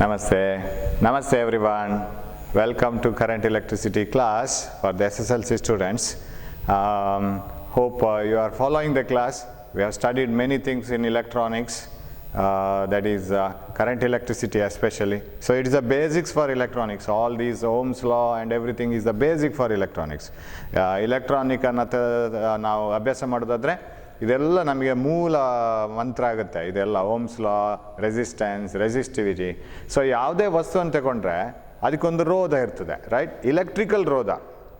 Namaste everyone. Welcome to current electricity class for the SSLC students. Hope you are following the class. We have studied many things in electronics, that is current electricity especially. So it is the basics for electronics. All these Ohm's law and everything is the basic for electronics. Electronic ನಾವು ಅಭ್ಯಾಸ ಮಾಡೋದಾದ್ರೆ ಇದೆಲ್ಲ ನಮಗೆ ಮೂಲ ಮಂತ್ರ ಆಗುತ್ತೆ. ಇದೆಲ್ಲ ohm's law, resistance, resistivity. So ಯಾವುದೇ ವಸ್ತುವನ್ನು ತಗೊಂಡ್ರೆ ಅದಕ್ಕೊಂದು ರೋಧ ಇರ್ತದೆ, ರೈಟ್? ಇಲೆಕ್ಟ್ರಿಕಲ್ ರೋಧ,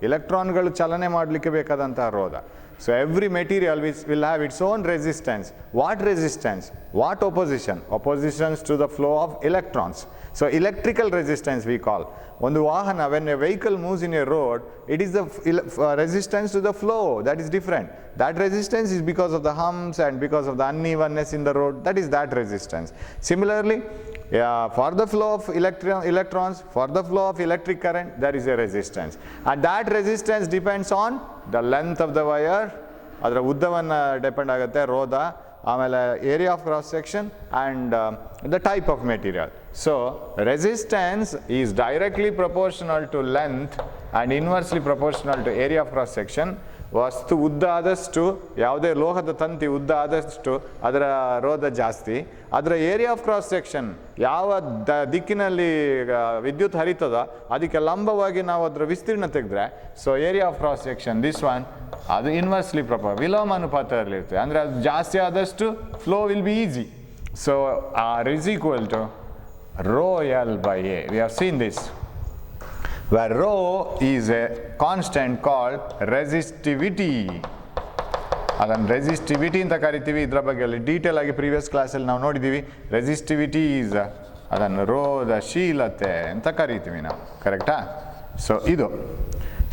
ಇಲೆಕ್ಟ್ರಾನ್ಗಳು ಚಲನೆ ಮಾಡಲಿಕ್ಕೆ ಬೇಕಾದಂತಹ ರೋಧ. So every material will have its own resistance. What resistance? What opposition? Oppositions to the flow of electrons. So electrical resistance we call. ಒಂದು ವಾಹನ, when a vehicle moves in a road, it is the resistance to the flow that is different. That resistance is because of the humps and because of the unevenness in the road. That is that resistance. Similarly, for the flow of electrons, for the flow of electric current, there is a resistance. And that resistance depends on the length of the wire, ಅದರ ಉದ್ದವನ್ನು depend ಆಗುತ್ತೆ, ರೋಧ, ಆಮೇಲೆ area of cross section and the type of material. So resistance is directly proportional to length and inversely proportional to area of cross section. ವಸ್ತು ಉದ್ದ ಆದಷ್ಟು, ಯಾವುದೇ ಲೋಹದ ತಂತಿ ಉದ್ದ ಆದಷ್ಟು ಅದರ ರೋಧ ಜಾಸ್ತಿ. ಅದರ ಏರಿಯಾ ಆಫ್ ಕ್ರಾಸ್ ಸೆಕ್ಷನ್, ಯಾವ ದಿಕ್ಕಿನಲ್ಲಿ ವಿದ್ಯುತ್ ಹರಿತದೋ ಅದಕ್ಕೆ ಲಂಬವಾಗಿ ನಾವು ಅದರ ವಿಸ್ತೀರ್ಣ ತೆಗೆದ್ರೆ, so area of cross section this one, ಅದು ಇನ್ವರ್ಸ್ಲಿ ವಿಲೋಮಾನುಪಾತದಲ್ಲಿರ್ತದೆ. ಅಂದರೆ ಅದು ಜಾಸ್ತಿ ಆದಷ್ಟು flow will be easy. So R is equal to rho L by A. We have seen this, where rho is a constant called resistivity. ಅದನ್ನು ರೆಸಿಸ್ಟಿವಿಟಿ ಅಂತ ಕರಿತೀವಿ. ಇದರ ಬಗ್ಗೆ ಅಲ್ಲಿ ಡೀಟೇಲ್ ಆಗಿ ಪ್ರೀವಿಯಸ್ ಕ್ಲಾಸಲ್ಲಿ ನಾವು ನೋಡಿದ್ದೀವಿ. ರೆಸಿಸ್ಟಿವಿಟಿ ಈಸ್, ಅದನ್ನು ರೋಧಶೀಲತೆ ಅಂತ ಕರಿತೀವಿ ನಾವು, ಕರೆಕ್ಟಾ? ಸೊ ಇದು,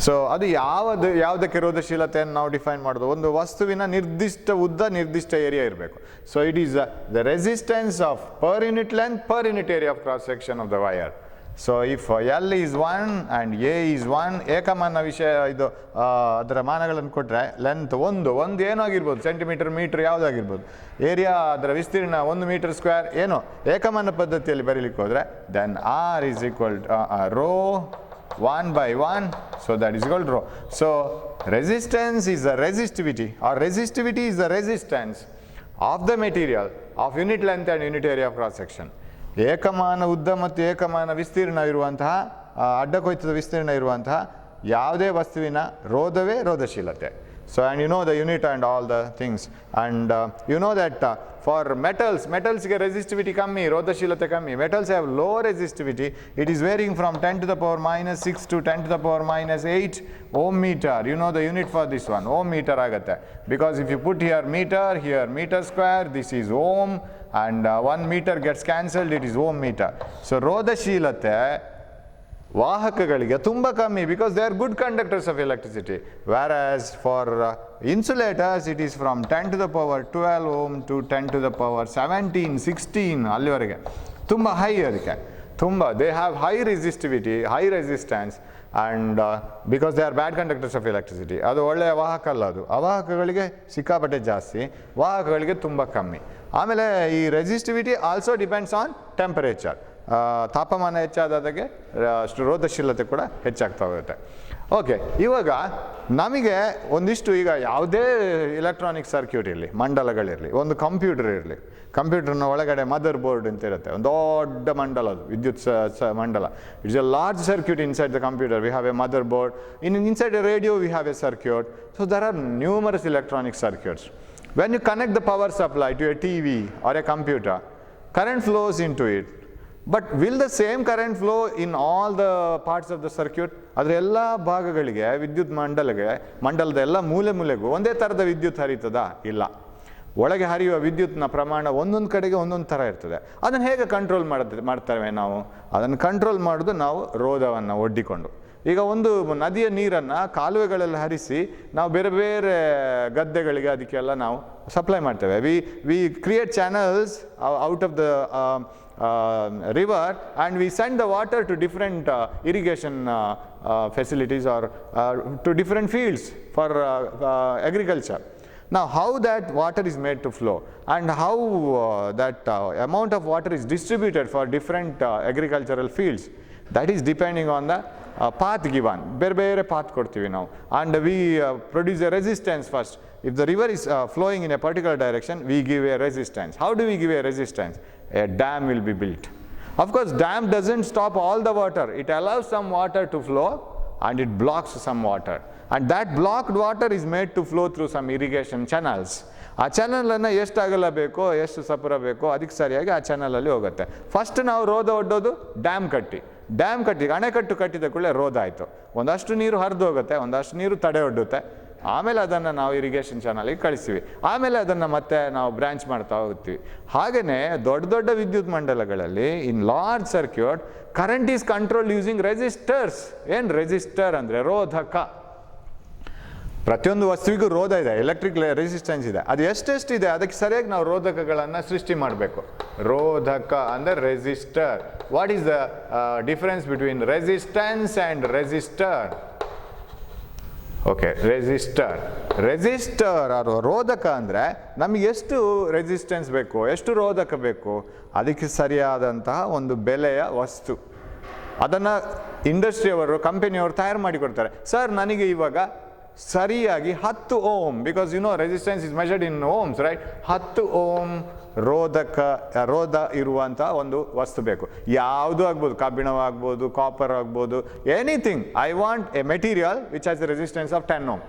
ಸೊ ಅದು ಯಾವುದಕ್ಕೆ ರೋಧಶೀಲತೆಯನ್ನು ನಾವು ಡಿಫೈನ್ ಮಾಡೋದು? ಒಂದು ವಸ್ತುವಿನ ನಿರ್ದಿಷ್ಟ ಉದ್ದ, ನಿರ್ದಿಷ್ಟ ಏರಿಯಾ ಇರಬೇಕು. So it is the resistance of per unit length per unit area of cross section of the wire. So if L is 1 and A is 1, ಏಕಮಾನ ವಿಷಯ ಇದು, ಅದರ ಮಾನಗಳನ್ನು ಕೊಟ್ಟರೆ ಲೆಂತ್ ಒಂದು ಏನೋ ಆಗಿರ್ಬೋದು, ಸೆಂಟಿಮೀಟರ್, ಮೀಟರ್ ಯಾವುದಾಗಿರ್ಬೋದು, ಏರಿಯಾ ಅದರ ವಿಸ್ತೀರ್ಣ 1 ಮೀಟರ್ ಸ್ಕ್ವೇರ್, ಏನೋ ಏಕಮಾನ ಪದ್ಧತಿಯಲ್ಲಿ ಬರೀಲಿಕ್ಕೆ ಹೋದರೆ then R is equal rho 1 by 1, so that is equal to rho. So resistance is the resistivity, or resistivity is the resistance of the material of unit length and unit area of cross section. ಏಕಮಾನ ಉದ್ದ ಮತ್ತು ಏಕಮಾನ ವಿಸ್ತೀರ್ಣ ಇರುವಂತಹ, ಅಡ್ಡಕೊಯ್ತದ ವಿಸ್ತೀರ್ಣ ಇರುವಂತಹ ಯಾವುದೇ ವಸ್ತುವಿನ ರೋಧವೇ ರೋಧಶೀಲತೆ. So and you know the unit and all the things, and you know that for metals ಗೆ resistivity ಕಮ್ಮಿ, ರೋಧಶೀಲತೆ ಕಮ್ಮಿ. Metals have low resistivity. It is varying from 10 to the power minus 6 to 10 to the power minus 8 ohm meter. You know the unit for this one, ohm meter ಆಗುತ್ತೆ. Because if you put here meter square, this is ohm, and 1 meter gets cancelled, it is ohm meter. So ರೋಧಶೀಲತೆ ವಾಹಕಗಳಿಗೆ ತುಂಬ ಕಮ್ಮಿ, because they are good conductors of electricity. whereas for insulators it is from 10 to the power 12 ohm to 10 to the power 17, 16 ಅಲ್ಲಿವರೆಗೆ ತುಂಬ high. ಅದಕ್ಕೆ ತುಂಬ they have high resistivity, high resistance, and because they are bad conductors of electricity. ಅದು ಒಳ್ಳೆಯ ವಾಹಕ ಅಲ್ಲ. ಅದು ಅವಾಹಕಗಳಿಗೆ ಸಿಕ್ಕಾಪಟ್ಟೆ ಜಾಸ್ತಿ, ವಾಹಕಗಳಿಗೆ ತುಂಬ ಕಮ್ಮಿ. ಆಮೇಲೆ ಈ resistivity also depends on temperature. ತಾಪಮಾನ ಹೆಚ್ಚಾದಾಗೆ ರೋಧಶೀಲತೆ ಕೂಡ ಹೆಚ್ಚಾಗ್ತಾ ಹೋಗುತ್ತೆ. ಓಕೆ, ಇವಾಗ ನಮಗೆ ಒಂದಿಷ್ಟು, ಈಗ ಯಾವುದೇ ಎಲೆಕ್ಟ್ರಾನಿಕ್ ಸರ್ಕ್ಯೂಟ್ ಇರಲಿ, ಮಂಡಲಗಳಿರಲಿ, ಒಂದು ಕಂಪ್ಯೂಟರ್ ಇರಲಿ, ಕಂಪ್ಯೂಟರ್ನ ಒಳಗಡೆ ಮದರ್ ಬೋರ್ಡ್ ಅಂತ ಇರುತ್ತೆ, ಒಂದು ದೊಡ್ಡ ಮಂಡಲ, ಅದು ವಿದ್ಯುತ್ ಮಂಡಲ. It's a large circuit inside the computer. We have a motherboard. Inside a radio we have a circuit. So there are numerous electronic circuits. When you connect the power supply to a TV or a computer, current flows into it. But will the same current flow in all the parts of the circuit? ಅದರ ಎಲ್ಲ ಭಾಗಗಳಿಗೆ, ವಿದ್ಯುತ್ ಮಂಡಲದ ಎಲ್ಲ ಮೂಲೆಗೂ ಒಂದೇ ಥರದ ವಿದ್ಯುತ್ ಹರಿತದ? ಇಲ್ಲ. ಒಳಗೆ ಹರಿಯುವ ವಿದ್ಯುತ್ನ ಪ್ರಮಾಣ ಒಂದೊಂದು ಕಡೆಗೆ ಒಂದೊಂದು ಥರ ಇರ್ತದೆ. ಅದನ್ನು ಹೇಗೆ ಕಂಟ್ರೋಲ್ ಮಾಡ್ತೇವೆ ನಾವು? ಅದನ್ನು ಕಂಟ್ರೋಲ್ ಮಾಡೋದು ನಾವು ರೋಧವನ್ನು ಒಡ್ಡಿಕೊಂಡು. ಈಗ ಒಂದು ನದಿಯ ನೀರನ್ನು ಕಾಲುವೆಗಳೆಲ್ಲ ಹರಿಸಿ ನಾವು ಬೇರೆ ಬೇರೆ ಗದ್ದೆಗಳಿಗೆ ಅದಕ್ಕೆಲ್ಲ ನಾವು ಸಪ್ಲೈ ಮಾಡ್ತೇವೆ. We create channels out of the river, and we send the water to different irrigation facilities or to different fields for agriculture. Now how that water is made to flow and how that amount of water is distributed for different agricultural fields, that is depending on the path given. ಬೇರೆ path ಕೊಡ್ತೀವಿ ನಾವು, and we produce a resistance first. If the river is flowing in a particular direction, we give a resistance. How do we give a resistance? A dam will be built. Of course, dam doesn't stop all the water. It allows some water to flow and it blocks some water. And that blocked water is made to flow through some irrigation channels. ಆ ಚಾನಲನ್ನು ಎಷ್ಟು ಅಗಲ ಬೇಕೋ ಎಷ್ಟು ಸಪುರ ಬೇಕೋ ಅದಕ್ಕೆ ಸರಿಯಾಗಿ ಆ ಚಾನಲಲ್ಲಿ ಹೋಗುತ್ತೆ. ಫಸ್ಟ್ ನಾವು ರೋಧ ಒಡ್ಡೋದು ಡ್ಯಾಮ್ ಕಟ್ಟಿ, ಅಣೆಕಟ್ಟು ಕಟ್ಟಿದ ಕೂಡಲೇ ರೋಧ ಆಯಿತು. ಒಂದಷ್ಟು ನೀರು ಹರಿದು ಹೋಗುತ್ತೆ, ಒಂದಷ್ಟು ನೀರು ತಡೆ ಒಡ್ಡುತ್ತೆ, ಆಮೇಲೆ ಅದನ್ನು ನಾವು ಇರಿಗೇಷನ್ ಚಾನಲಿಗೆ ಕಳಿಸ್ತೀವಿ, ಆಮೇಲೆ ಅದನ್ನು ಮತ್ತೆ ನಾವು ಬ್ರಾಂಚ್ ಮಾಡ್ತಾ ಹೋಗ್ತೀವಿ. ಹಾಗೆಯೇ ದೊಡ್ಡ ದೊಡ್ಡ ವಿದ್ಯುತ್ ಮಂಡಲಗಳಲ್ಲಿ in large circuit current is control using resistors. ಏನು ರೆಸಿಸ್ಟರ್ ಅಂದರೆ ರೋಧಕ. ಪ್ರತಿಯೊಂದು ವಸ್ತುವಿಗೂ ರೋಧ ಇದೆ, ಎಲೆಕ್ಟ್ರಿಕ್ ರೆಸಿಸ್ಟೆನ್ಸ್ ಇದೆ. ಅದು ಎಷ್ಟೆಷ್ಟಿದೆ ಅದಕ್ಕೆ ಸರಿಯಾಗಿ ನಾವು ರೋಧಕಗಳನ್ನು ಸೃಷ್ಟಿ ಮಾಡಬೇಕು. ರೋಧಕ ಅಂದರೆ resistor. What is the difference between resistance and resistor? Okay, resistor ರೋಧಕ ಅಂದರೆ ನಮಗೆ ಎಷ್ಟು ರೆಸಿಸ್ಟೆನ್ಸ್ ಬೇಕು, ಎಷ್ಟು ರೋಧಕ ಬೇಕು, ಅದಕ್ಕೆ ಸರಿಯಾದಂತಹ ಒಂದು ಬೆಲೆಯ ವಸ್ತು. ಅದನ್ನು ಇಂಡಸ್ಟ್ರಿಯವರು, ಕಂಪನಿಯವರು ತಯಾರು ಮಾಡಿಕೊಡ್ತಾರೆ. ಸರ್ ನನಗೆ ಇವಾಗ ಸರಿಯಾಗಿ 10 ohm, because you know resistance is measured in ohms, right? 10 ohm ರೋಧ ಇರುವಂಥ ಒಂದು ವಸ್ತು ಬೇಕು. ಯಾವುದು ಆಗ್ಬೋದು, ಕಬ್ಬಿಣವಾಗ್ಬೋದು, ಕಾಪರ್ ಆಗ್ಬೋದು, anything. I want a material which has a resistance of 10 ohm.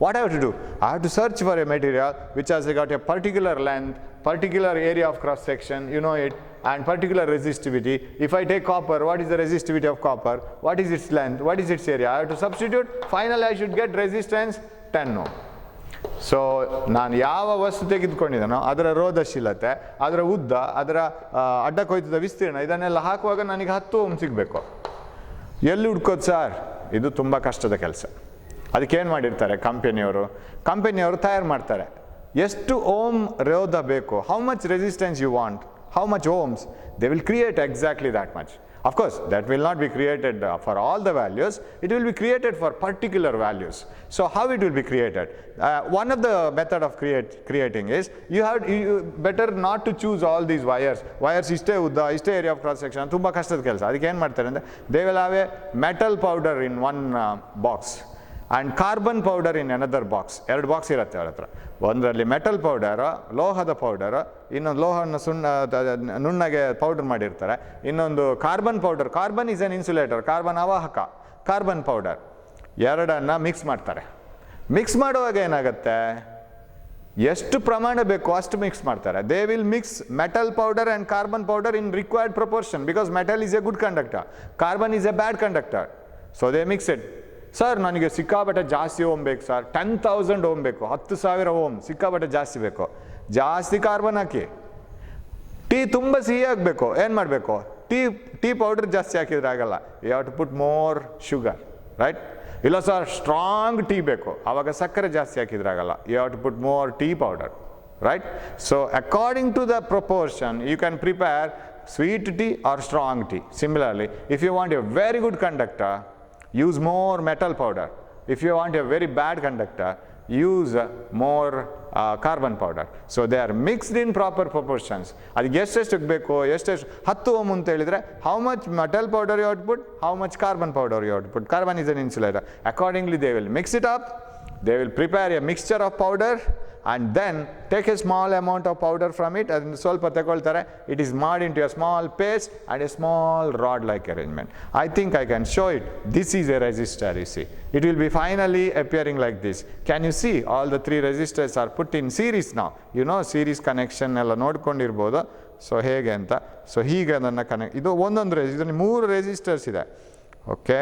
What I have to do? I have to search for a material which has got a particular length, particular area of cross section, you know it, and particular resistivity. If I take copper, what is the resistivity of copper? What is its length? What is its area? I have to substitute. Finally, I should get resistance 10 ohm. So ನಾನು ಯಾವ ವಸ್ತು ತೆಗೆದುಕೊಂಡಿದ್ದಾನೋ ಅದರ ರೋಧಶೀಲತೆ, ಅದರ ಉದ್ದ, ಅದರ ಅಡ್ಡ ಕೊಯ್ತದ ವಿಸ್ತೀರ್ಣ, ಇದನ್ನೆಲ್ಲ ಹಾಕುವಾಗ ನನಗೆ 10 ಓಮ್ ಸಿಗಬೇಕು. ಎಲ್ಲಿ ಹುಡ್ಕೋದು ಸರ್? ಇದು ತುಂಬ ಕಷ್ಟದ ಕೆಲಸ. ಅದಕ್ಕೇನು ಮಾಡಿರ್ತಾರೆ ಕಂಪನಿಯವರು ತಯಾರು ಮಾಡ್ತಾರೆ. ಎಷ್ಟು ಓಮ್ ರೋಧ ಬೇಕು, how much resistance you want, how much ohms, they will create exactly that much. Of course, that will not be created for all the values. It will be created for particular values. So how it will be created? One of the method of creating is you better not to choose all these wires. Wires iste udda, iste area of cross section, tumba kashtad kelsa. Adike ಏನು ಮಾಡ್ತಾರೆ ಅಂದರೆ they will have a metal powder in one box and carbon powder in another box. 2 box ಇರುತ್ತೆ ಅವ್ರ ಹತ್ರ. ಒಂದರಲ್ಲಿ metal powder, ಲೋಹದ powder, ಇನ್ನೊಂದು ಲೋಹವನ್ನು ನುಣ್ಣಗೆ ಪೌಡರ್ ಮಾಡಿರ್ತಾರೆ, ಇನ್ನೊಂದು carbon powder. Carbon is an insulator, carbon ಅವಾಹಕ, ಕಾರ್ಬನ್ ಪೌಡರ್. ಎರಡನ್ನು ಮಿಕ್ಸ್ ಮಾಡ್ತಾರೆ. ಮಿಕ್ಸ್ ಮಾಡುವಾಗ ಏನಾಗುತ್ತೆ, ಎಷ್ಟು ಪ್ರಮಾಣ ಬೇಕು ಅಷ್ಟು ಮಿಕ್ಸ್ ಮಾಡ್ತಾರೆ. They will mix metal powder and carbon powder in required proportion, because metal is a good conductor, carbon is a bad conductor. So they mix it. Sir ನನಗೆ ಸಿಕ್ಕಾಪಟ್ಟೆ ಜಾಸ್ತಿ ಓಮ್ ಬೇಕು ಸರ್, 10,000 ಓಮ್ ಬೇಕು, 10,000 ohm, ಸಿಕ್ಕಾಪಟ್ಟೆ ಜಾಸ್ತಿ ಬೇಕು. ಜಾಸ್ತಿ carbon ಹಾಕಿ. Tea ತುಂಬ ಸಿಹಿ ಆಗಬೇಕು, ಏನು ಮಾಡಬೇಕು? ಟೀ ಪೌಡರ್ ಜಾಸ್ತಿ ಹಾಕಿದ್ರೆ ಆಗಲ್ಲ. You have to put more sugar, right? ಇಲ್ಲ ಸರ್ ಸ್ಟ್ರಾಂಗ್ ಟೀ ಬೇಕು, ಆವಾಗ ಸಕ್ಕರೆ ಜಾಸ್ತಿ ಹಾಕಿದ್ರೆ ಆಗಲ್ಲ. You have to put more tea powder, right? So according to the proportion you can prepare sweet tea or strong tea. Similarly, if you want a very good conductor, use more metal powder. If you want a very bad conductor, use more carbon powder. So they are mixed in proper proportions. ಅದಕ್ಕೆ ಎಷ್ಟೆಷ್ಟು ಬೇಕು, ಎಷ್ಟೆಷ್ಟು 10 ohm ಅಂತ ಹೇಳಿದರೆ how much metal powder you have to put, how much carbon powder you have to put. Carbon is an insulator. Accordingly they will mix it up. They will prepare a mixture of powder and then take a small amount of powder from it and ಸ್ವಲ್ಪ ತಗೊಳ್ತಾರೆ. It is made into a small paste and a small rod like arrangement. I think I can show it. This is a resistor, you see. It will be finally appearing like this. Can you see all the 3 resistors are put in series now? You know series connection ಎಲ್ಲ ನೋಡ್ಕೊಂಡಿರ್ಬೋದು. So ಹೇಗೆ ಅಂತ. So ಹೀಗೆ ಅದನ್ನು ಇದು ಒಂದೊಂದು ಇದರಲ್ಲಿ 3 resistors ಇದೆ. Okay,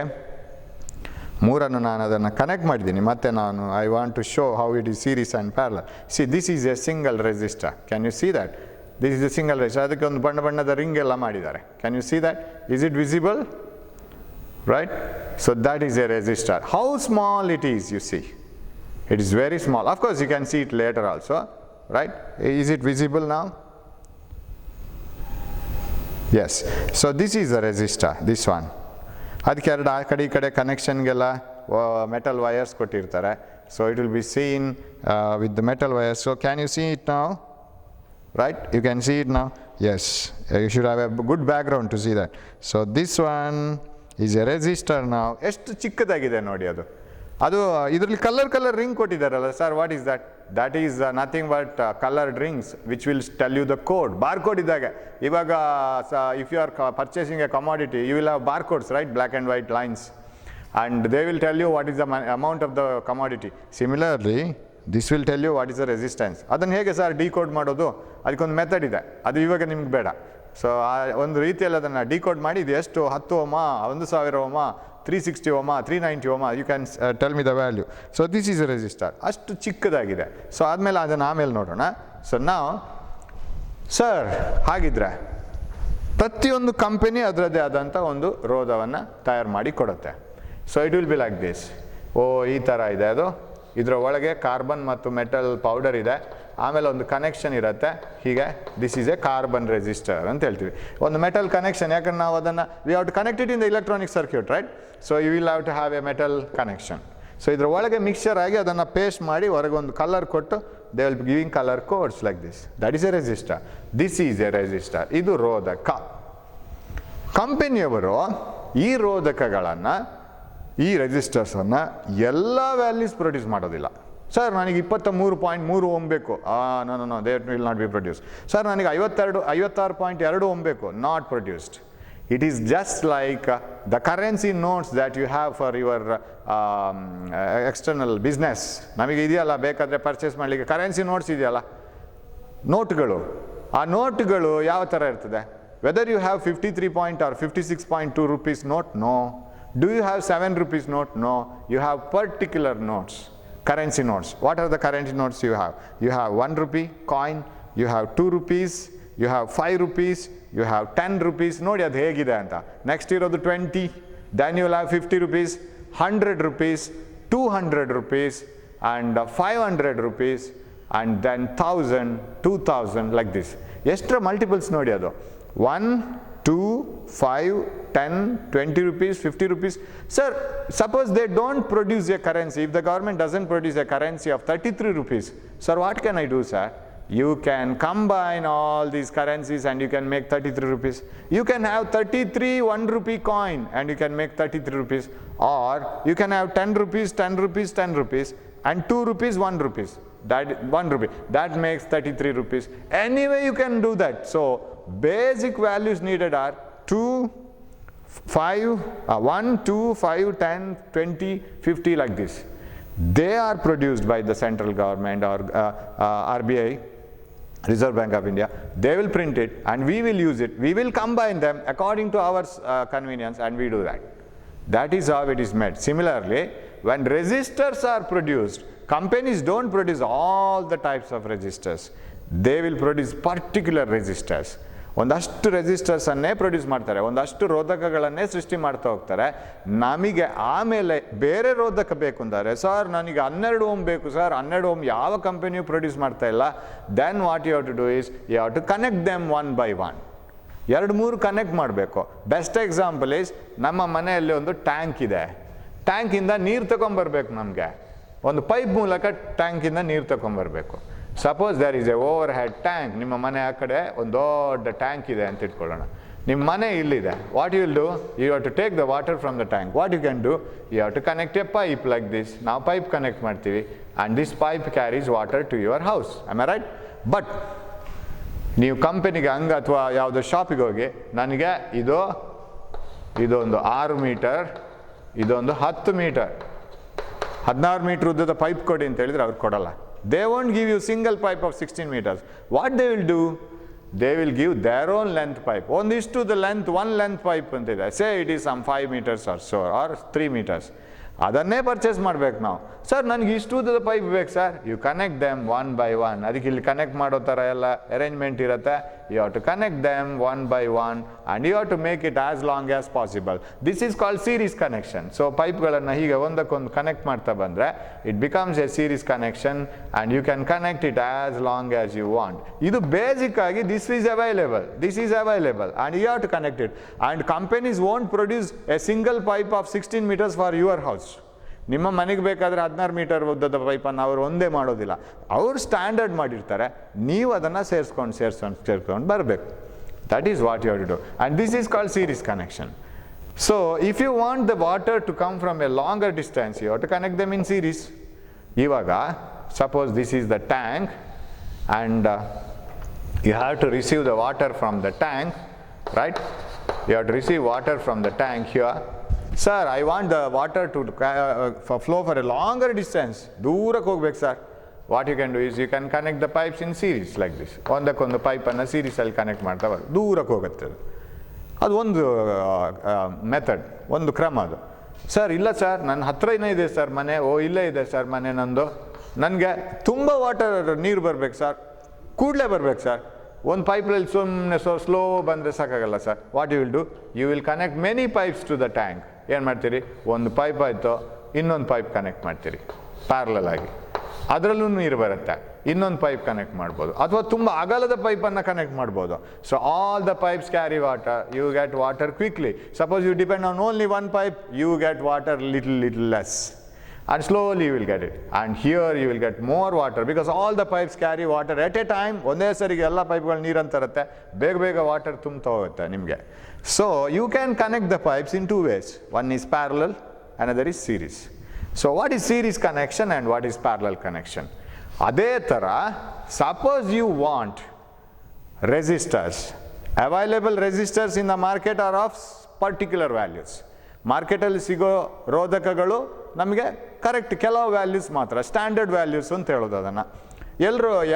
3 ನಾನು ಅದನ್ನು ಕನೆಕ್ಟ್ ಮಾಡಿದ್ದೀನಿ. ಮತ್ತೆ ನಾನು I want to show how it is series and parallel. See this is a single resistor. Can you see that? This is a single resistor. ಅದಕ್ಕೆ ಒಂದು ಬಣ್ಣದ ರಿಂಗ್ ಎಲ್ಲ ಮಾಡಿದ್ದಾರೆ. Can you see that? Is it visible? Right? So that is a resistor. How small it is, you see. It is very small. Of course you can see it later also, right? Is it visible now? Yes. So this is a resistor, this one. ಅದಕ್ಕೆ ಎರಡು ಆ ಕಡೆ ಈ ಕಡೆ ಕನೆಕ್ಷನ್ಗೆಲ್ಲ metal wires ಕೊಟ್ಟಿರ್ತಾರೆ. So it will be seen with the metal wires. So can you see it now? Right? You can see it now? Yes. You should have a good background to see that. So this one is a resistor now. ಎಷ್ಟು ಚಿಕ್ಕದಾಗಿದೆ ನೋಡಿ ಅದು. ಅದು ಇದರಲ್ಲಿ colour ring ಕೊಟ್ಟಿದ್ದಾರಲ್ಲ sir, what is that? That is nothing but coloured rings which will tell you the code. Bar code ಇದ್ದಾಗ ಇವಾಗ if you are purchasing a commodity you will have bar codes, right? Black and white lines. And they will tell you what is the amount of the commodity. Similarly, this will tell you what is the resistance. ಅದನ್ನು ಹೇಗೆ sir decode ಮಾಡೋದು? ಅದಕ್ಕೊಂದು method ಇದೆ, ಅದು ಇವಾಗ ನಿಮ್ಗೆ ಬೇಡ. So ಒಂದು ರೀತಿಯಲ್ಲಿ ಅದನ್ನು ಡಿಕೋಡ್ ಮಾಡಿ ಇದು ಎಷ್ಟು 10 ohm, 1000 ohm, 360 ohm, 390 ohm, you can tell me the value. So this is a resistor. ಅಷ್ಟು ಚಿಕ್ಕದಾಗಿದೆ. ಸೊ ಆದಮೇಲೆ ಅದನ್ನು ಆಮೇಲೆ ನೋಡೋಣ. ಸೊ ನಾವು ಸರ್ ಹಾಗಿದ್ರೆ ಪ್ರತಿಯೊಂದು ಕಂಪನಿ ಅದರದ್ದೇ ಆದಂಥ ಒಂದು ರೋಧವನ್ನು ತಯಾರು ಮಾಡಿ ಕೊಡುತ್ತೆ. So it will be like this. ಈ ಥರ ಇದೆ ಅದು. ಇದರ ಒಳಗೆ ಕಾರ್ಬನ್ ಮತ್ತು ಮೆಟಲ್ ಪೌಡರ್ ಇದೆ, ಆಮೇಲೆ ಒಂದು ಕನೆಕ್ಷನ್ ಇರುತ್ತೆ ಹೀಗೆ. This is a carbon resistor ಅಂತ ಹೇಳ್ತೀವಿ. ಒಂದು ಮೆಟಲ್ ಕನೆಕ್ಷನ್, ಯಾಕಂದ್ರೆ ನಾವು ಅದನ್ನು we have to connect it in the electronic circuit, right? So you will have to have a metal connection. So ಇದರ ಒಳಗೆ ಮಿಕ್ಸ್ಚರ್ ಆಗಿ ಅದನ್ನು ಪೇಸ್ಟ್ ಮಾಡಿ ಹೊರಗೆ ಒಂದು ಕಲರ್ ಕೊಟ್ಟು they will be giving colour codes like this. That is a resistor. This is a resistor. ಇದು ರೋಧಕ. ಕಂಪನಿಯವರು ಈ ರೋಧಕಗಳನ್ನು, ಈ ರೆಸಿಸ್ಟರ್ಸನ್ನು ಎಲ್ಲ ವ್ಯಾಲ್ಯೂಸ್ ಪ್ರೊಡ್ಯೂಸ್ ಮಾಡೋದಿಲ್ಲ. ಸರ್ ನನಗೆ 23.3 ಓಮ್ ಬೇಕು, no they will not be produce. Sir ನನಗೆ 56.2 ಓಮ್ ಬೇಕು, not produced. It is just like the currency notes that you have for your external business. ನಮಗೆ ಇದೆಯಲ್ಲ, ಬೇಕಾದರೆ ಪರ್ಚೇಸ್ ಮಾಡಲಿಕ್ಕೆ ಕರೆನ್ಸಿ ನೋಟ್ಸ್ ಇದೆಯಲ್ಲ, ನೋಟ್ಗಳು. ಆ ನೋಟ್ಗಳು ಯಾವ ಥರ ಇರ್ತದೆ? Whether you have 53 or 56.2 rupees note? No. Do you have 7 rupees note? No. You have particular notes, currency notes. What are the currency notes you have? You have 1 rupee coin, you have 2 rupees, you have 5 rupees, you have 10 rupees. ನೋಡಿ ಅದು ಹೇಗಿದೆ ಅಂತ. Next ಇರೋದು 20, then you will have 50 rupees, 100 rupees, 200 rupees, and 500 rupees, and then 1000, 2000, like this. ಎಷ್ಟರ multiples ನೋಡಿ ಅದು. 1, 2, 5, 10, 20 rupees, 50 rupees. Sir, suppose they don't produce a currency. If the government doesn't produce a currency of 33 rupees, sir, what can I do, sir? You can combine all these currencies and you can make 33 rupees. You can have 33 1 rupee coin and you can make 33 rupees. Or you can have 10 rupees, 10 rupees, 10 rupees, and 2 rupees, 1 rupees. That 1 rupee. That makes 33 rupees. Anyway, you can do that. So, basic values needed are 2, 5, 1, 2, 5, 10, 20, 50, like this. They are produced by the central government or RBI, Reserve Bank of India. They will print it and we will use it. We will combine them according to our convenience, and we do that. That is how it is made. Similarly, when resistors are produced, companies don't produce all the types of resistors. They will produce particular resistors. ಒಂದಷ್ಟು ರೆಸಿಸ್ಟರ್ಸನ್ನೇ produce ಮಾಡ್ತಾರೆ, ಒಂದಷ್ಟು ರೋಧಕಗಳನ್ನೇ ಸೃಷ್ಟಿ ಮಾಡ್ತಾ ಹೋಗ್ತಾರೆ. ನಮಗೆ ಆಮೇಲೆ ಬೇರೆ ರೋಧಕ ಬೇಕು ಅಂತಾರೆ, ಸರ್ ನನಗೆ 12 ಓಮ್ ಬೇಕು ಸರ್, 12 ಓಮ್ ಯಾವ ಕಂಪನಿಯೂ ಪ್ರೊಡ್ಯೂಸ್ ಮಾಡ್ತಾ ಇಲ್ಲ. Then what you have to do is you have to connect them 1 by 1. 2-3 connect ಮಾಡಬೇಕು. ಬೆಸ್ಟ್ ಎಕ್ಸಾಂಪಲ್ ಈಸ್ ನಮ್ಮ ಮನೆಯಲ್ಲಿ ಒಂದು ಟ್ಯಾಂಕ್ ಇದೆ. ಟ್ಯಾಂಕಿಂದ ನೀರು ತಗೊಂಬರ್ಬೇಕು. ನಮಗೆ ಒಂದು ಪೈಪ್ ಮೂಲಕ ಟ್ಯಾಂಕಿಂದ ನೀರು ತಗೊಂಬರ್ಬೇಕು. Suppose there is a overhead tank. ನಿಮ್ಮ ಮನೆ ಆ ಕಡೆ ಒಂದು ದೊಡ್ಡ ಟ್ಯಾಂಕ್ ಇದೆ ಅಂತ ಇಟ್ಕೊಳ್ಳೋಣ. ನಿಮ್ಮ ಮನೆ ಇಲ್ಲಿದೆ. What you will do? You have to take the water from the tank. What you can do? You have to connect a pipe like this. ನಾವು ಪೈಪ್ ಕನೆಕ್ಟ್ ಮಾಡ್ತೀವಿ and this pipe carries water to your house. Am I right? But ನೀವು ಕಂಪನಿಗೆ ಅಥವಾ ಯಾವುದೋ ಶಾಪಿಗೆ ಹೋಗಿ ನನಗೆ ಇದೊಂದು 6 ಮೀಟರ್, ಇದೊಂದು 10 ಮೀಟರ್, 16 ಮೀಟರ್ ಉದ್ದದ ಪೈಪ್ ಕೊಡಿ ಅಂತ ಹೇಳಿದರೆ ಅವ್ರು ಕೊಡಲ್ಲ. They won't give you single pipe of 16 meters. What they will do? They will give their own length pipe. Ondistu the length, one length pipe antide. Say it is some 5 meters or so, or 3 meters. ಅದನ್ನೇ purchase ಮಾಡಬೇಕು ನಾವು. Sir ನನಗೆ ಇಷ್ಟು ಉದ್ದದ pipe ಬೇಕು sir. You connect them 1 by 1. ಅದಕ್ಕೆ ಇಲ್ಲಿ connect ಮಾಡೋ ಥರ ಎಲ್ಲ ಅರೇಂಜ್ಮೆಂಟ್ ಇರುತ್ತೆ. You have to connect them 1 by 1 and you have to make it as long as possible. This is called series connection. So ಪೈಪ್ಗಳನ್ನು ಹೀಗೆ ಒಂದಕ್ಕೊಂದು ಕನೆಕ್ಟ್ ಮಾಡ್ತಾ ಬಂದರೆ it becomes a series connection and you can connect it as long as you want. ಇದು basic ಆಗಿ this is available and you have to connect it. And companies won't produce a single pipe of 16 meters for your house. ನಿಮ್ಮ ಮನೆಗೆ ಬೇಕಾದರೆ 16 metre ಉದ್ದದ ಪೈಪನ್ನು ಅವರು ಒಂದೇ ಮಾಡೋದಿಲ್ಲ, ಅವರು ಸ್ಟ್ಯಾಂಡರ್ಡ್ ಮಾಡಿರ್ತಾರೆ, ನೀವು ಅದನ್ನು ಸೇರಿಸ್ಕೊಂಡು ಬರಬೇಕು. That is what you have to do, and this is called series connection. So if you want the water to come from a longer distance, you have to connect them in series. ಇವಾಗ suppose this is the tank and you have to receive the water from the tank, right? You have to receive water from the tank here. Sir, I want the water to flow for a longer distance. ದೂರಕ್ಕೆ ಹೋಗ್ಬೇಕು sir. What you can do is you can connect the pipes in series like this. ಒಂದಕ್ಕೊಂದು ಪೈಪನ್ನು ಸೀರೀಸಲ್ಲಿ connect ಮಾಡ್ತಾ ಬರೋದು, ದೂರಕ್ಕೆ ಹೋಗುತ್ತೆ ಅದು ಒಂದು ಮೆಥಡ್, ಒಂದು ಕ್ರಮ ಅದು. ಸರ್ ಇಲ್ಲ ಸರ್ ನನ್ನ ಹತ್ರನೇ ಇದೆ ಸರ್ ಮನೆ, ಇಲ್ಲೇ ಇದೆ ಸರ್ ಮನೆ ನಂದು, ನನಗೆ ತುಂಬ ನೀರು ಬರಬೇಕು ಸರ್, ಕೂಡಲೇ ಬರಬೇಕು ಸರ್, ಒಂದು ಪೈಪ್ನಲ್ಲಿ ಸುಮ್ಮನೆ ಸ್ಲೋ ಬಂದರೆ ಸಾಕಾಗಲ್ಲ sir. What you will do, you will connect many pipes to the tank. ಏನು ಮಾಡ್ತೀರಿ, ಒಂದು ಪೈಪ್ ಆಯಿತು, ಇನ್ನೊಂದು ಪೈಪ್ ಕನೆಕ್ಟ್ ಮಾಡ್ತೀರಿ ಪ್ಯಾರಲಲ್ ಆಗಿ, ಅದರಲ್ಲೂ ನೀರು ಬರುತ್ತೆ, ಇನ್ನೊಂದು ಪೈಪ್ ಕನೆಕ್ಟ್ ಮಾಡ್ಬೋದು, ಅಥವಾ ತುಂಬ ಅಗಲದ ಪೈಪನ್ನು ಕನೆಕ್ಟ್ ಮಾಡ್ಬೋದು. So all the pipes carry water, you get water quickly. Suppose you depend on only one pipe, you get water little less, and slowly you will get it. And here you will get more water because all the pipes carry water at a time. ಒಂದೇ ಸರಿಗೆ ಎಲ್ಲ ಪೈಪ್ಗಳು ನೀರನ್ನು ತರುತ್ತೆ, ಬೇಗ water ತುಂಬ್ತಾ ಹೋಗುತ್ತೆ ನಿಮಗೆ. So you can connect the pipes in two ways. One is parallel, another is series. So what is series connection and what is parallel connection? ಅದೇ ಥರ suppose you want resistors, available resistors in the market are of particular values. ಮಾರ್ಕೆಟಲ್ಲಿ ಸಿಗೋ ರೋಧಕಗಳು ನಮಗೆ correct ಕೆಲವು values ಮಾತ್ರ, standard values ಅಂತ ಹೇಳೋದು ಅದನ್ನು.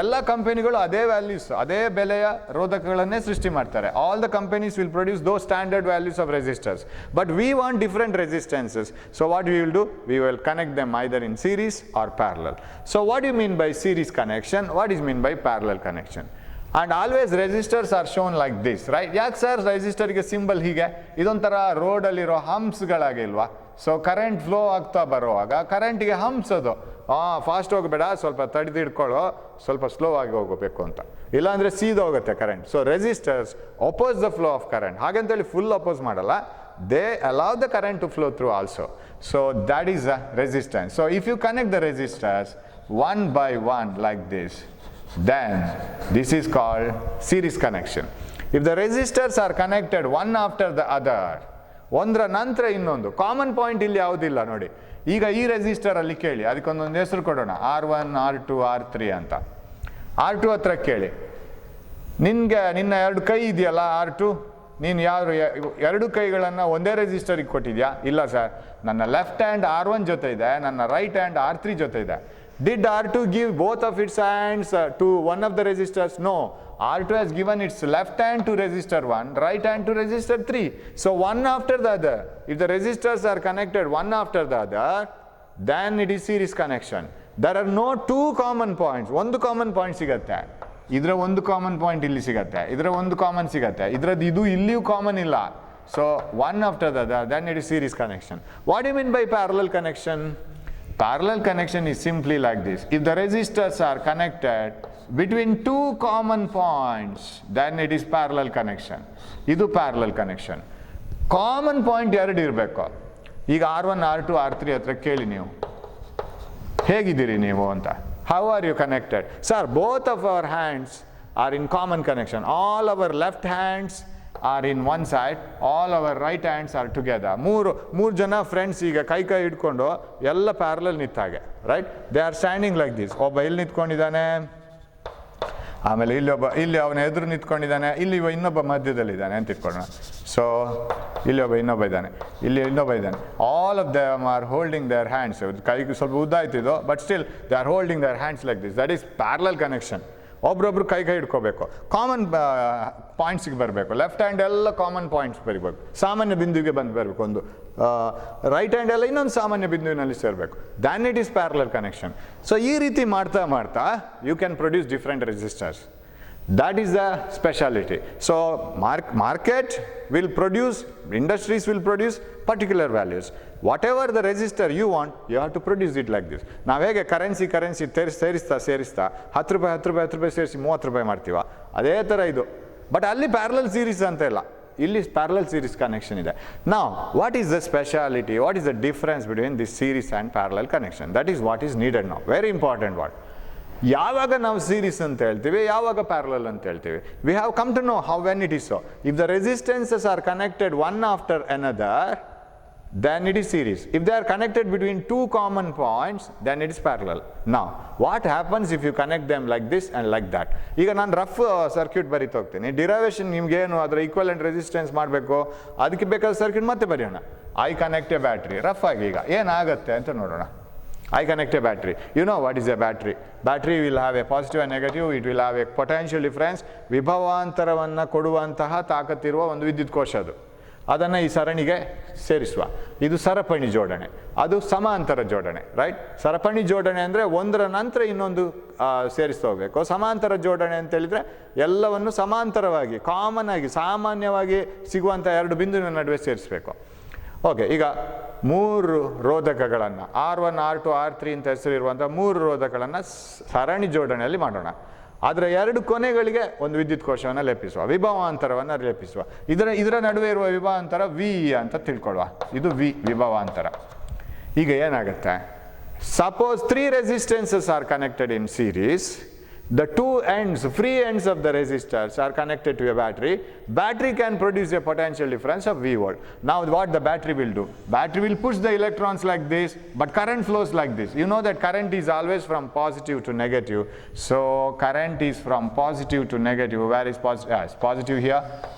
ಎಲ್ಲ ಕಂಪನಿಗಳು ಅದೇ ವ್ಯಾಲ್ಯೂಸ್, ಅದೇ ಬೆಲೆಯ ರೋಧಕಗಳನ್ನೇ ಸೃಷ್ಟಿ ಮಾಡ್ತಾರೆ. All the companies will produce those standard values of resistors, but we want different resistances. So what we will do, we will connect them either in series or parallel. So what you mean by series connection, what is mean by parallel connection? And always resistors are shown like this, right? ಯಾಕೆ sir ರೆಸಿಸ್ಟರ್ಗೆ symbol ಹೀಗೆ? ಇದೊಂಥರ ರೋಡಲ್ಲಿರೋ ಹಂಪ್ಸ್ಗಳಾಗಿಲ್ವಾ? So current flow ಆಗ್ತಾ ಬರುವಾಗ ಕರೆಂಟಿಗೆ humps ಅದು, fast ಹೋಗಬೇಡ, ಸ್ವಲ್ಪ ತಡೆದಿಡ್ಕೊಳ್ಳೋ, ಸ್ವಲ್ಪ ಸ್ಲೋ ಆಗಿ ಹೋಗಬೇಕು ಅಂತ, ಇಲ್ಲಾಂದರೆ ಸೀದಾ ಹೋಗುತ್ತೆ current. So resistors oppose the flow of current, ಹಾಗಂತೇಳಿ ಫುಲ್ ಅಪೋಸ್ ಮಾಡಲ್ಲ, they allow the current to flow through also. So that is a resistance. So if you connect the resistors one by one like this, then this is called series connection. If the resistors are connected one after the other, ಒಂದರ ನಂತರ ಇನ್ನೊಂದು, common point ಇಲ್ಲಿ ಯಾವುದಿಲ್ಲ ನೋಡಿ. ಈಗ ಈ resistor ಅಲ್ಲಿ ಕೇಳಿ, ಅದಕ್ಕೊಂದೊಂದು ಹೆಸರು ಕೊಡೋಣ, R1 R2 R3 ಅಂತ. R2 ಹತ್ರ ಕೇಳಿ, ನಿನ್ನ ಎರಡು ಕೈ ಇದೆಯಲ್ಲ R2, ನೀನು ಎರಡು ಕೈಗಳನ್ನು ಒಂದೇ ರೆಸಿಸ್ಟರಿಗೆ ಕೊಟ್ಟಿದ್ಯಾ? ಇಲ್ಲ ಸರ್, ನನ್ನ ಲೆಫ್ಟ್ ಹ್ಯಾಂಡ್ R1 ಜೊತೆ ಇದೆ, ನನ್ನ ರೈಟ್ ಹ್ಯಾಂಡ್ R3 ಜೊತೆ ಇದೆ. Did R2 give both of its hands to one of the resistors? No. R2 has given its left hand to resistor 1, right hand to resistor 3. So one after the other. If the resistors are connected one after the other, then it is series connection. There are no two common points. ಒಂದು common point ಸಿಗತ್ತೆ, ಇದರ ಒಂದು common point ಇಲ್ಲಿ ಸಿಗತ್ತೆ, ಇದರ ಒಂದು common ಸಿಗತ್ತೆ, ಇದರದ್ದು ಇದು ಇಲ್ಲಿಯೂ ಕಾಮನ್ ಇಲ್ಲ. So one after the other, then it is series connection. What do you mean by parallel connection? Parallel connection is simply like this. If the resistors are connected between two common points, then it is parallel connection. ಇದು parallel connection. Common point ಎರಡು ಇರಬೇಕು. ಈಗ R1 R2 R3 ಹತ್ರ ಕೇಳಿ ನೀವು, ಹೇಗಿದ್ದೀರಿ ನೀವು ಅಂತ. How are you connected? Sir, both of our hands are in common connection. All our left hands are in one side, all our right hands are together. ಮೂರು ಜನ ಫ್ರೆಂಡ್ಸ್ ಈಗ ಕೈ ಹಿಡ್ಕೊಂಡು ಎಲ್ಲ ಪ್ಯಾರಲಲ್ ನಿಂತಾಗೆ, right? They are standing like this. ಒಬ್ಬ ಇಲ್ಲಿ ನಿಂತ್ಕೊಂಡಿದ್ದಾನೆ, ಆಮೇಲೆ ಇಲ್ಲಿ ಅವನ ಎದುರು ನಿಂತ್ಕೊಂಡಿದ್ದಾನೆ, ಇಲ್ಲಿ ಇನ್ನೊಬ್ಬ ಮಧ್ಯದಲ್ಲಿದ್ದಾನೆ ಅಂತ ಇಟ್ಕೊಳ್ಳೋಣ. ಸೊ ಇಲ್ಲಿ ಇನ್ನೊಬ್ಬ ಇದ್ದಾನೆ, ಇಲ್ಲಿ ಇನ್ನೊಬ್ಬ ಇದ್ದಾನೆ. All of them are holding their hands. ಕೈಗೆ ಸ್ವಲ್ಪ ಉದ್ದ ಆಯ್ತಿದ್ದು, but still they are holding their hands like this. That is parallel connection. ಒಬ್ರೊಬ್ರು ಕೈ ಹಿಡ್ಕೋಬೇಕು, ಕಾಮನ್ ಪಾಯಿಂಟ್ಸ್ಗೆ ಬರಬೇಕು. ಲೆಫ್ಟ್ ಹ್ಯಾಂಡ್ ಎಲ್ಲ ಕಾಮನ್ ಪಾಯಿಂಟ್ಸ್ ಬರೀಬೇಕು, ಸಾಮಾನ್ಯ ಬಿಂದುವಿಗೆ ಬರಬೇಕು. ಒಂದು ರೈಟ್ ಹ್ಯಾಂಡ್ ಎಲ್ಲ ಇನ್ನೊಂದು ಸಾಮಾನ್ಯ ಬಿಂದುವಿನಲ್ಲಿ ಸೇರಬೇಕು. Then it is parallel connection. So ಈ ರೀತಿ ಮಾಡ್ತಾ you can produce different resistors. That is the speciality. So market will produce, industries will produce particular values. Whatever the resistor you want, you have to produce it like this. ನಾವು ಹೇಗೆ currency ಸೇರಿಸ್ತಾ 10 ರೂಪಾಯಿ ಸೇರಿಸಿ 30 ರೂಪಾಯಿ ಮಾಡ್ತೀವ, ಅದೇ ಥರ ಇದು. ಬಟ್ ಅಲ್ಲಿ ಪ್ಯಾರಲಲ್ ಸೀರೀಸ್ ಅಂತ ಇಲ್ಲ. ಇಲ್ಲಿ ಪ್ಯಾರಲಲ್ ಸೀರೀಸ್ ಕನೆಕ್ಷನ್ ಇದೆ. Now what is the speciality, what is the difference between this series and parallel connection? That is what is needed now. Very important word. ಯಾವಾಗ ನಾವು ಸೀರೀಸ್ ಅಂತ ಹೇಳ್ತೀವಿ, ಯಾವಾಗ ಪ್ಯಾರಲಲ್ ಅಂತ ಹೇಳ್ತೀವಿ? We have come to know how when it is so. If the resistances are connected one after another, then it is series. If they are connected between two common points, then it is parallel. Now, what happens if you connect them like this and like that? ಈಗ ನಾನು rough circuit ಬರೀತಾ ಹೋಗ್ತೀನಿ. Derivation ನಿಮ್ಗೇನು ಅದರ equivalent resistance ಮಾಡಬೇಕು, ಅದಕ್ಕೆ ಬೇಕಾದ circuit ಮತ್ತೆ ಬರೆಯೋಣ. I connect A battery. Rough ಆಗಿ ಈಗ ಏನಾಗುತ್ತೆ ಅಂತ ನೋಡೋಣ. I connect a battery. You know what is a battery? Battery will have a positive and negative. It will have a potential difference. ವಿಭವಾಂತರವನ್ನು ಕೊಡುವಂತಹ ತಾಕತ್ತಿರುವ ಒಂದು ವಿದ್ಯುತ್ ಕೋಶ ಅದು. ಅದನ್ನು ಈ ಸರಣಿಗೆ ಸೇರಿಸುವ. ಇದು ಸರಪಣಿ ಜೋಡಣೆ, ಅದು ಸಮಾಂತರ ಜೋಡಣೆ, ರೈಟ್? ಸರಪಣಿ ಜೋಡಣೆ ಅಂದರೆ ಒಂದರ ನಂತರ ಇನ್ನೊಂದು ಸೇರಿಸ್ತಾ ಹೋಗಬೇಕು. ಸಮಾಂತರ ಜೋಡಣೆ ಅಂತ ಹೇಳಿದರೆ ಎಲ್ಲವನ್ನು ಸಮಾಂತರವಾಗಿ, ಕಾಮನ್ ಆಗಿ, ಸಾಮಾನ್ಯವಾಗಿ ಸಿಗುವಂಥ ಎರಡು ಬಿಂದುವಿನ ನಡುವೆ ಸೇರಿಸಬೇಕು. ಓಕೆ, ಈಗ 3 ರೋಧಕಗಳನ್ನು R1, R2, R3 ಅಂತ ಹೆಸರಿರುವಂಥ 3 ರೋಧಕಗಳನ್ನು ಸರಣಿ ಜೋಡಣೆಯಲ್ಲಿ ಮಾಡೋಣ. ಅದರ 2 ಕೊನೆಗಳಿಗೆ ಒಂದು ವಿದ್ಯುತ್ ಕೋಶವನ್ನು ಲೇಪಿಸುವ, ವಿಭವಾಂತರವನ್ನು ಲೇಪಿಸುವ. ಇದರ ನಡುವೆ ಇರುವ ವಿಭವಾಂತರ ವಿ ಅಂತ ತಿಳ್ಕೊಳ್ಳುವ. ಇದು ವಿ, ವಿಭವಾಂತರ. ಈಗ ಏನಾಗುತ್ತೆ? Suppose 3 resistances are connected in series. The 2 ends, free ends of the resistors are connected to a battery. Battery can produce a potential difference of V volt. Now what the battery will do? Battery will push the electrons like this, but current flows like this. You know that current is always from positive to negative. So current is from positive to negative. Where is positive? It's positive here.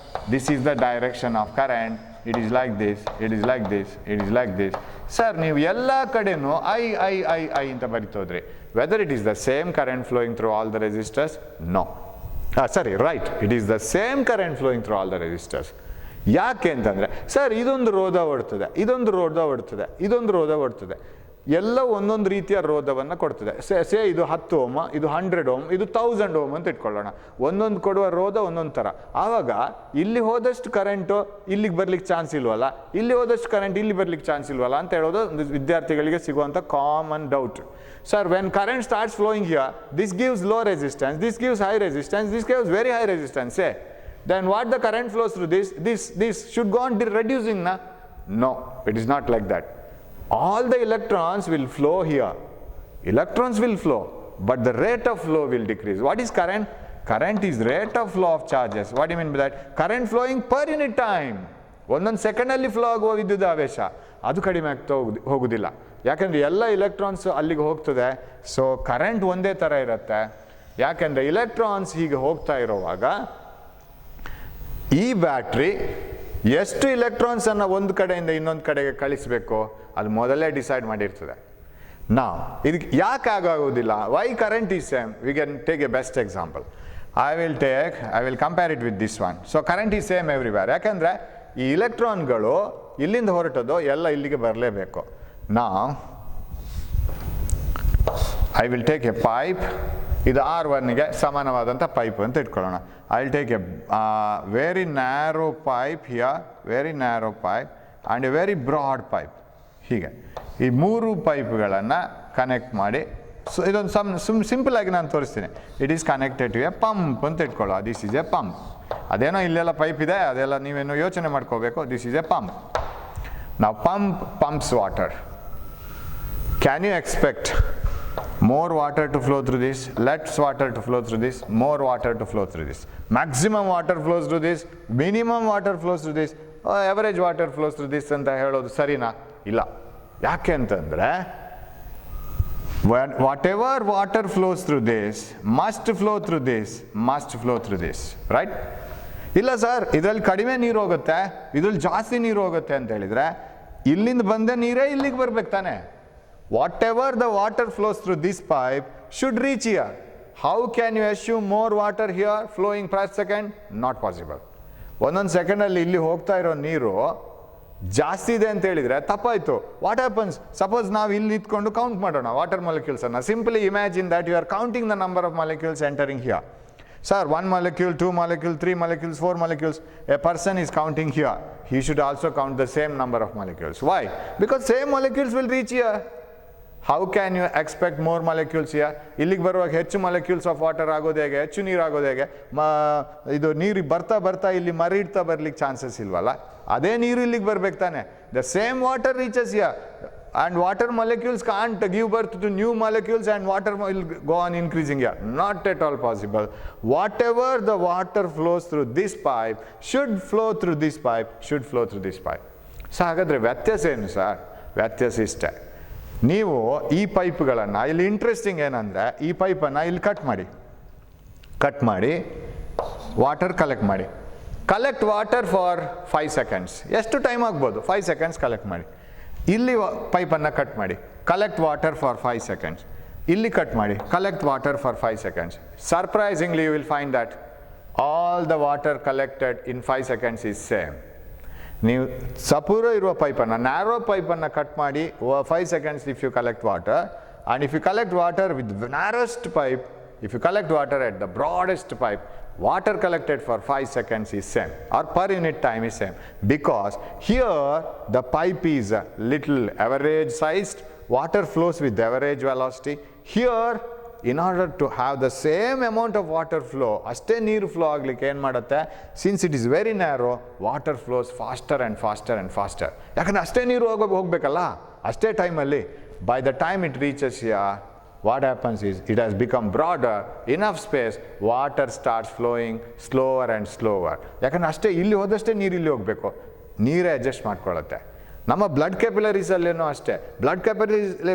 This is the direction of current. It is like this, it is like this, it is like this. Sir, ನೀವು ಎಲ್ಲ ಕಡೆನೂ I ಅಂತ ಬರಿತೋದ್ರಿ. Whether it is the same current flowing through all the resistors? No. Sorry, right. It is the same current flowing through all the resistors. ಯಾಕೆ ಅಂತಂದರೆ, sir ಇದೊಂದು ರೋಧ ಓಡ್ತದೆ, ಇದೊಂದು ರೋಧ ಓಡ್ತದೆ, ಇದೊಂದು ರೋಧ ಓಡ್ತದೆ, ಎಲ್ಲ ಒಂದೊಂದು ರೀತಿಯ ರೋಧವನ್ನು ಕೊಡ್ತದೆ. ಸೇ ಇದು 10 ಓಮ್, ಇದು 100 ಓಮ್, ಇದು 1000 ಓಮ್ ಅಂತ ಇಟ್ಕೊಳ್ಳೋಣ. ಒಂದೊಂದು ಕೊಡುವ ರೋಧ ಒಂದೊಂದು ಥರ. ಆವಾಗ ಇಲ್ಲಿ ಹೋದಷ್ಟು ಕರೆಂಟು ಇಲ್ಲಿಗೆ ಬರ್ಲಿಕ್ಕೆ ಚಾನ್ಸ್ ಇಲ್ವಲ್ಲ, ಇಲ್ಲಿ ಹೋದಷ್ಟು ಕರೆಂಟ್ ಇಲ್ಲಿ ಬರ್ಲಿಕ್ಕೆ ಚಾನ್ಸ್ ಇಲ್ವಲ್ಲ ಅಂತ ಹೇಳೋದು ವಿದ್ಯಾರ್ಥಿಗಳಿಗೆ ಸಿಗುವಂಥ common doubt. Sir, when current starts flowing here, this gives low resistance, this gives high resistance, this gives very high resistance, say. Then what the current flows through this should go on reducing, na? No, it is not like that. All the electrons will flow here. Electrons will flow, but the rate of flow will decrease. What is current? Current is rate of flow of charges. What do you mean by that? Current flowing per unit time. ಒಂದೊಂದು ಸೆಕೆಂಡಲ್ಲಿ flow ಆಗುವ ವಿದ್ಯುತ್ ಆವೇಶ ಅದು ಕಡಿಮೆ ಆಗ್ತಾ ಹೋಗುವುದಿಲ್ಲ. ಯಾಕೆಂದರೆ ಎಲ್ಲ ಇಲೆಕ್ಟ್ರಾನ್ಸ್ ಅಲ್ಲಿಗೆ ಹೋಗ್ತದೆ. ಸೊ ಕರೆಂಟ್ ಒಂದೇ ಥರ ಇರುತ್ತೆ. ಯಾಕೆಂದರೆ ಇಲೆಕ್ಟ್ರಾನ್ಸ್ ಹೀಗೆ ಹೋಗ್ತಾ ಇರೋವಾಗ ಈ ಬ್ಯಾಟ್ರಿ ಎಷ್ಟು ಇಲೆಕ್ಟ್ರಾನ್ಸನ್ನು ಒಂದು ಕಡೆಯಿಂದ ಇನ್ನೊಂದು ಕಡೆಗೆ ಕಳಿಸಬೇಕು ಅದು ಮೊದಲೇ ಡಿಸೈಡ್ ಮಾಡಿರ್ತದೆ. ನಾವು ಇದಕ್ಕೆ ಯಾಕೆ ಆಗೋದಿಲ್ಲ? Why current is same? We can take a best example. I will compare it with this one. So current is same everywhere. ಯಾಕೆಂದರೆ ಈ ಇಲೆಕ್ಟ್ರಾನ್ಗಳು ಇಲ್ಲಿಂದ ಹೊರಟೋದು ಎಲ್ಲ ಇಲ್ಲಿಗೆ ಬರಲೇಬೇಕು. ನಾವು I will take a pipe. ಇದು R1ಗೆ ಸಮಾನವಾದಂಥ ಪೈಪ್ ಅಂತ ಇಟ್ಕೊಳ್ಳೋಣ. I will take a very narrow pipe here, very narrow pipe and a very broad pipe. ಹೀಗೆ ಈ 3 ಪೈಪ್ಗಳನ್ನು ಕನೆಕ್ಟ್ ಮಾಡಿ, ಸೊ ಇದೊಂದು ಸಿಂಪಲ್ ಆಗಿ ನಾನು ತೋರಿಸ್ತೀನಿ. It is connected to a pump ಅಂತ ಇಟ್ಕೊಳ್ಳೋ. This is a pump. ಅದೇನೋ ಇಲ್ಲೆಲ್ಲ ಪೈಪ್ ಇದೆ, ಅದೆಲ್ಲ ನೀವೇನೋ ಯೋಚನೆ ಮಾಡ್ಕೋಬೇಕು. This is a pump. ನಾವು pumps water. Can you expect more water to flow through this, less water to flow through this, more water to flow through this, maximum water flows through this, minimum water flows through this, average water flows through this ಅಂತ ಹೇಳೋದು ಸರಿನಾ? ಇಲ್ಲ. ಯಾಕೆ ಅಂತಂದರೆ whatever water flows through this must flow through this, must flow through this, right? ಇಲ್ಲ sir, ಇದರಲ್ಲಿ ಕಡಿಮೆ ನೀರು ಹೋಗುತ್ತೆ, ಇದರಲ್ಲಿ ಜಾಸ್ತಿ ನೀರು ಹೋಗುತ್ತೆ ಅಂತ ಹೇಳಿದರೆ ಇಲ್ಲಿಂದ ಬಂದ ನೀರೇ ಇಲ್ಲಿಗೆ ಬರ್ಬೇಕು ತಾನೆ. Whatever the water flows through this pipe should reach here. How can you assume more water here flowing per second? Not possible. ಒಂದೊಂದು ಸೆಕೆಂಡಲ್ಲಿ ಇಲ್ಲಿ ಹೋಗ್ತಾ ಇರೋ ನೀರು ಜಾಸ್ತಿ ಇದೆ ಅಂತ ಹೇಳಿದರೆ ತಪ್ಪಾಯಿತು. What happens? ಸಪೋಸ್ ನಾವು ಇಲ್ಲಿ ನಿಂತ್ಕೊಂಡು ಕೌಂಟ್ ಮಾಡೋಣ ವಾಟರ್ ಮಾಲಿಕ್ಯೂಲ್ಸನ್ನು. Simply imagine that you are counting the number of molecules entering here. Sir, 1 molecule, 2 molecule, 3 molecules, 4 molecules. A person is counting here. He should also count the same number of molecules. Why? Because same molecules will reach here. How can you expect more molecules here? ಇಲ್ಲಿಗೆ ಬರುವಾಗ ಹೆಚ್ಚು molecules of water ಆಗೋದು ಹೇಗೆ, ಹೆಚ್ಚು ನೀರು ಆಗೋದು ಹೇಗೆ? ಇದು ನೀರು ಬರ್ತಾ ಬರ್ತಾ ಇಲ್ಲಿ ಮರಿಡ್ತಾ ಬರ್ಲಿಕ್ಕೆ ಚಾನ್ಸಸ್ ಇಲ್ವಲ್ಲ, ಅದೇ ನೀರು ಇಲ್ಲಿಗೆ ಬರ್ಬೇಕು ತಾನೆ. The same water reaches here and water molecules can't give birth to new molecules and water will go on increasing here. Not at all possible. Whatever the water flows through this pipe should flow through this pipe, should flow through this pipe. So ಹಾಗಾದರೆ ವ್ಯತ್ಯಾಸ ಏನು sir? ವ್ಯತ್ಯಾಸ ಇಷ್ಟೇ. ನೀವು ಈ ಪೈಪ್ಗಳನ್ನು ಇಲ್ಲಿ interesting ಏನಂದರೆ, ಈ ಪೈಪನ್ನು ಇಲ್ಲಿ ಕಟ್ ಮಾಡಿ ವಾಟರ್ ಕಲೆಕ್ಟ್ ಮಾಡಿ. Collect water for 5 seconds. ಎಷ್ಟು ಟೈಮ್ ಆಗ್ಬೋದು? 5 seconds ಕಲೆಕ್ಟ್ ಮಾಡಿ. ಇಲ್ಲಿ ಪೈಪನ್ನು ಕಟ್ ಮಾಡಿ, ಕಲೆಕ್ಟ್ ವಾಟರ್ ಫಾರ್ 5 seconds. ಇಲ್ಲಿ ಕಟ್ ಮಾಡಿ, collect water for 5 seconds. Surprisingly you will find that all the water collected in 5 seconds is same. ನೀವು ಸಪೂರ ಇರುವ ಪೈಪನ್ನು, ನ್ಯಾರೋ ಪೈಪನ್ನು ಕಟ್ ಮಾಡಿ 5 seconds if you collect water, and if you collect water with narrowest pipe, if you collect water at the broadest pipe, water collected for 5 seconds is same, or per unit time is same, because here the pipe is a little average sized, water flows with average velocity. Here, in order to have the same amount of water flow, ಅಷ್ಟೇ ನೀರು flow ಆಗಲಿಕ್ಕೆ ಏನು ಮಾಡುತ್ತೆ, since it is very narrow, water flows faster and faster and faster. ಯಾಕಂದರೆ ಅಷ್ಟೇ ನೀರು ಹೋಗಬೇಕಲ್ಲ ಅಷ್ಟೇ ಟೈಮಲ್ಲಿ. By the time it reaches here, what happens is it has become broader, enough space, water starts flowing slower and slower. ಯಾಕಂದರೆ ಅಷ್ಟೇ ಇಲ್ಲಿ ಹೋದಷ್ಟೇ ನೀರು ಇಲ್ಲಿ ಹೋಗಬೇಕು, ನೀರೇ ಅಡ್ಜಸ್ಟ್ ಮಾಡ್ಕೊಳ್ಳುತ್ತೆ. ನಮ್ಮ ಬ್ಲಡ್ ಕ್ಯಾಪಿಲರೀಸಲ್ಲೇನೋ ಅಷ್ಟೇ, ಬ್ಲಡ್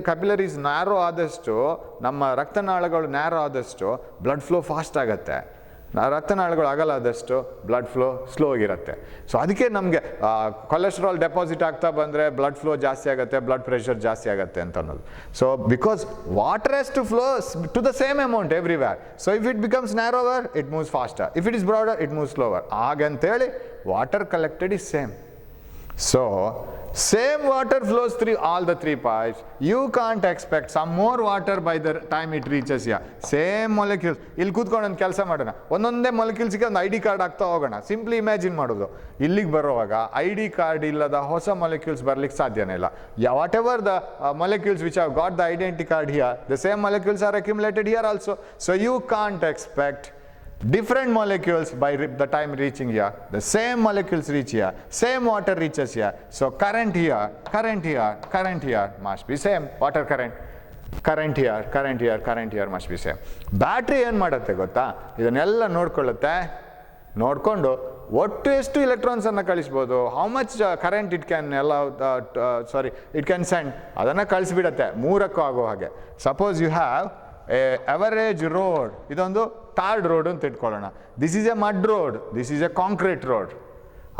ಕ್ಯಾಪಿಲರೀಸ್ ನ್ಯಾರೋ ಆದಷ್ಟು, ನಮ್ಮ ರಕ್ತನಾಳಗಳು ನ್ಯಾರೋ ಆದಷ್ಟು ಬ್ಲಡ್ ಫ್ಲೋ ಫಾಸ್ಟ್ ಆಗುತ್ತೆ, ರಕ್ತನಾಳಗಳು ಅಗಲ ಆದಷ್ಟು ಬ್ಲಡ್ ಫ್ಲೋ ಸ್ಲೋ ಆಗಿರುತ್ತೆ. ಸೊ ಅದಕ್ಕೆ ನಮಗೆ ಕೊಲೆಸ್ಟ್ರಾಲ್ ಡೆಪಾಸಿಟ್ ಆಗ್ತಾ ಬಂದರೆ ಬ್ಲಡ್ ಫ್ಲೋ ಜಾಸ್ತಿ ಆಗುತ್ತೆ, ಬ್ಲಡ್ ಪ್ರೆಷರ್ ಜಾಸ್ತಿ ಆಗುತ್ತೆ ಅಂತ ಅನ್ನೋದು. So because water has to flow to the same amount everywhere. So if it becomes narrower it moves faster, if it is broader it moves slower. ಹಾಗಂತೇಳಿ water collected is same. So same water flows through all the 3 pipes. You can't expect some more water by the time it reaches here. Same molecules. ಇಲ್ಲಿ ಕೂತ್ಕೊಂಡು ಒಂದು ಕೆಲಸ ಮಾಡೋಣ, ಒಂದೊಂದೇ ಮೊಲಿಕ್ಯೂಲ್ಸ್ಗೆ ಒಂದು ID card ಆಗ್ತಾ ಹೋಗೋಣ. ಸಿಂಪ್ಲಿ ಇಮ್ಯಾಜಿನ್ ಮಾಡೋದು, ಇಲ್ಲಿಗೆ ಬರುವಾಗ ID ಕಾರ್ಡ್ ಇಲ್ಲದ ಹೊಸ ಮೊಲಿಕ್ಯೂಲ್ಸ್ ಬರ್ಲಿಕ್ಕೆ ಸಾಧ್ಯನೇ ಇಲ್ಲ. What ever the molecules which have got the identity card here, the same molecules are accumulated here also. So you can't expect different molecules by the time reaching here. The same molecules reach here, same water reaches here. So current here must be same. Water current here must be same. Battery ಏನು ಮಾಡುತ್ತೆ ಗೊತ್ತಾ, ಇದನ್ನೆಲ್ಲ ನೋಡ್ಕೊಂಡು ಒಟ್ಟು ಎಷ್ಟು ಎಲೆಕ್ಟ್ರಾನ್ಸನ್ನು ಕಳಿಸ್ಬೋದು, how much current it can it can send, ಅದನ್ನು ಕಳಿಸ್ಬಿಡತ್ತೆ 3ಕ್ಕೂ ಆಗೋ ಹಾಗೆ. Suppose you have average road, ಇದೊಂದು ಟಾರ್ಡ್ ರೋಡ್ ಅಂತ ಇಟ್ಕೊಳ್ಳೋಣ. This is a mud road, this is a concrete road.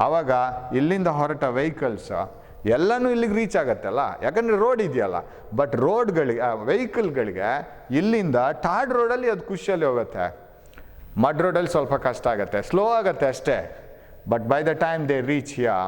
ಆವಾಗ ಇಲ್ಲಿಂದ ಹೊರಟ ವೆಹಿಕಲ್ಸ್ ಎಲ್ಲನೂ ಇಲ್ಲಿಗೆ ರೀಚ್ ಆಗತ್ತಲ್ಲ, ಯಾಕಂದರೆ ರೋಡ್ ಇದೆಯಲ್ಲ. ಬಟ್ ವೆಹಿಕಲ್ಗಳಿಗೆ ಇಲ್ಲಿಂದ ಟಾರ್ಡ್ ರೋಡಲ್ಲಿ ಅದು ಖುಷಿಯಲ್ಲಿ ಹೋಗುತ್ತೆ, ಮಡ್ ರೋಡಲ್ಲಿ ಸ್ವಲ್ಪ ಕಷ್ಟ ಆಗುತ್ತೆ, ಸ್ಲೋ ಆಗುತ್ತೆ ಅಷ್ಟೇ. But by the time they reach here,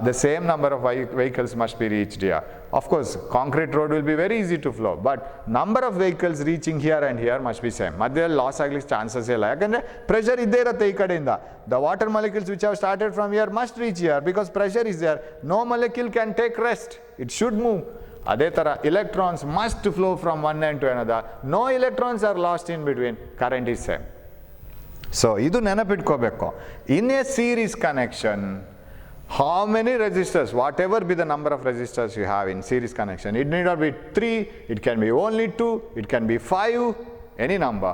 the same number of vehicles must be reached here. Of course, concrete road will be very easy to flow, but number of vehicles reaching here and here must be same. ಮಧ್ಯದಲ್ಲಿ loss ಆಗ್ಲಿಕ್ಕೆ chances ಇಲ್ಲ, ಯಾಕಂದರೆ pressure ಇದ್ದೇ ಇರುತ್ತೆ ಈ ಕಡೆಯಿಂದ. The water molecules which have started from here must reach here because pressure is there. No molecule can take rest, it should move. ಅದೇ ಥರ electrons must flow from one end to another. No electrons are lost in between. Current is same. So ಇದು ನೆನಪಿಟ್ಕೋಬೇಕು. In a series connection, how many resistors, whatever be the number of resistors you have in series connection, it need not be 3, it can be only 2, it can be 5, any number.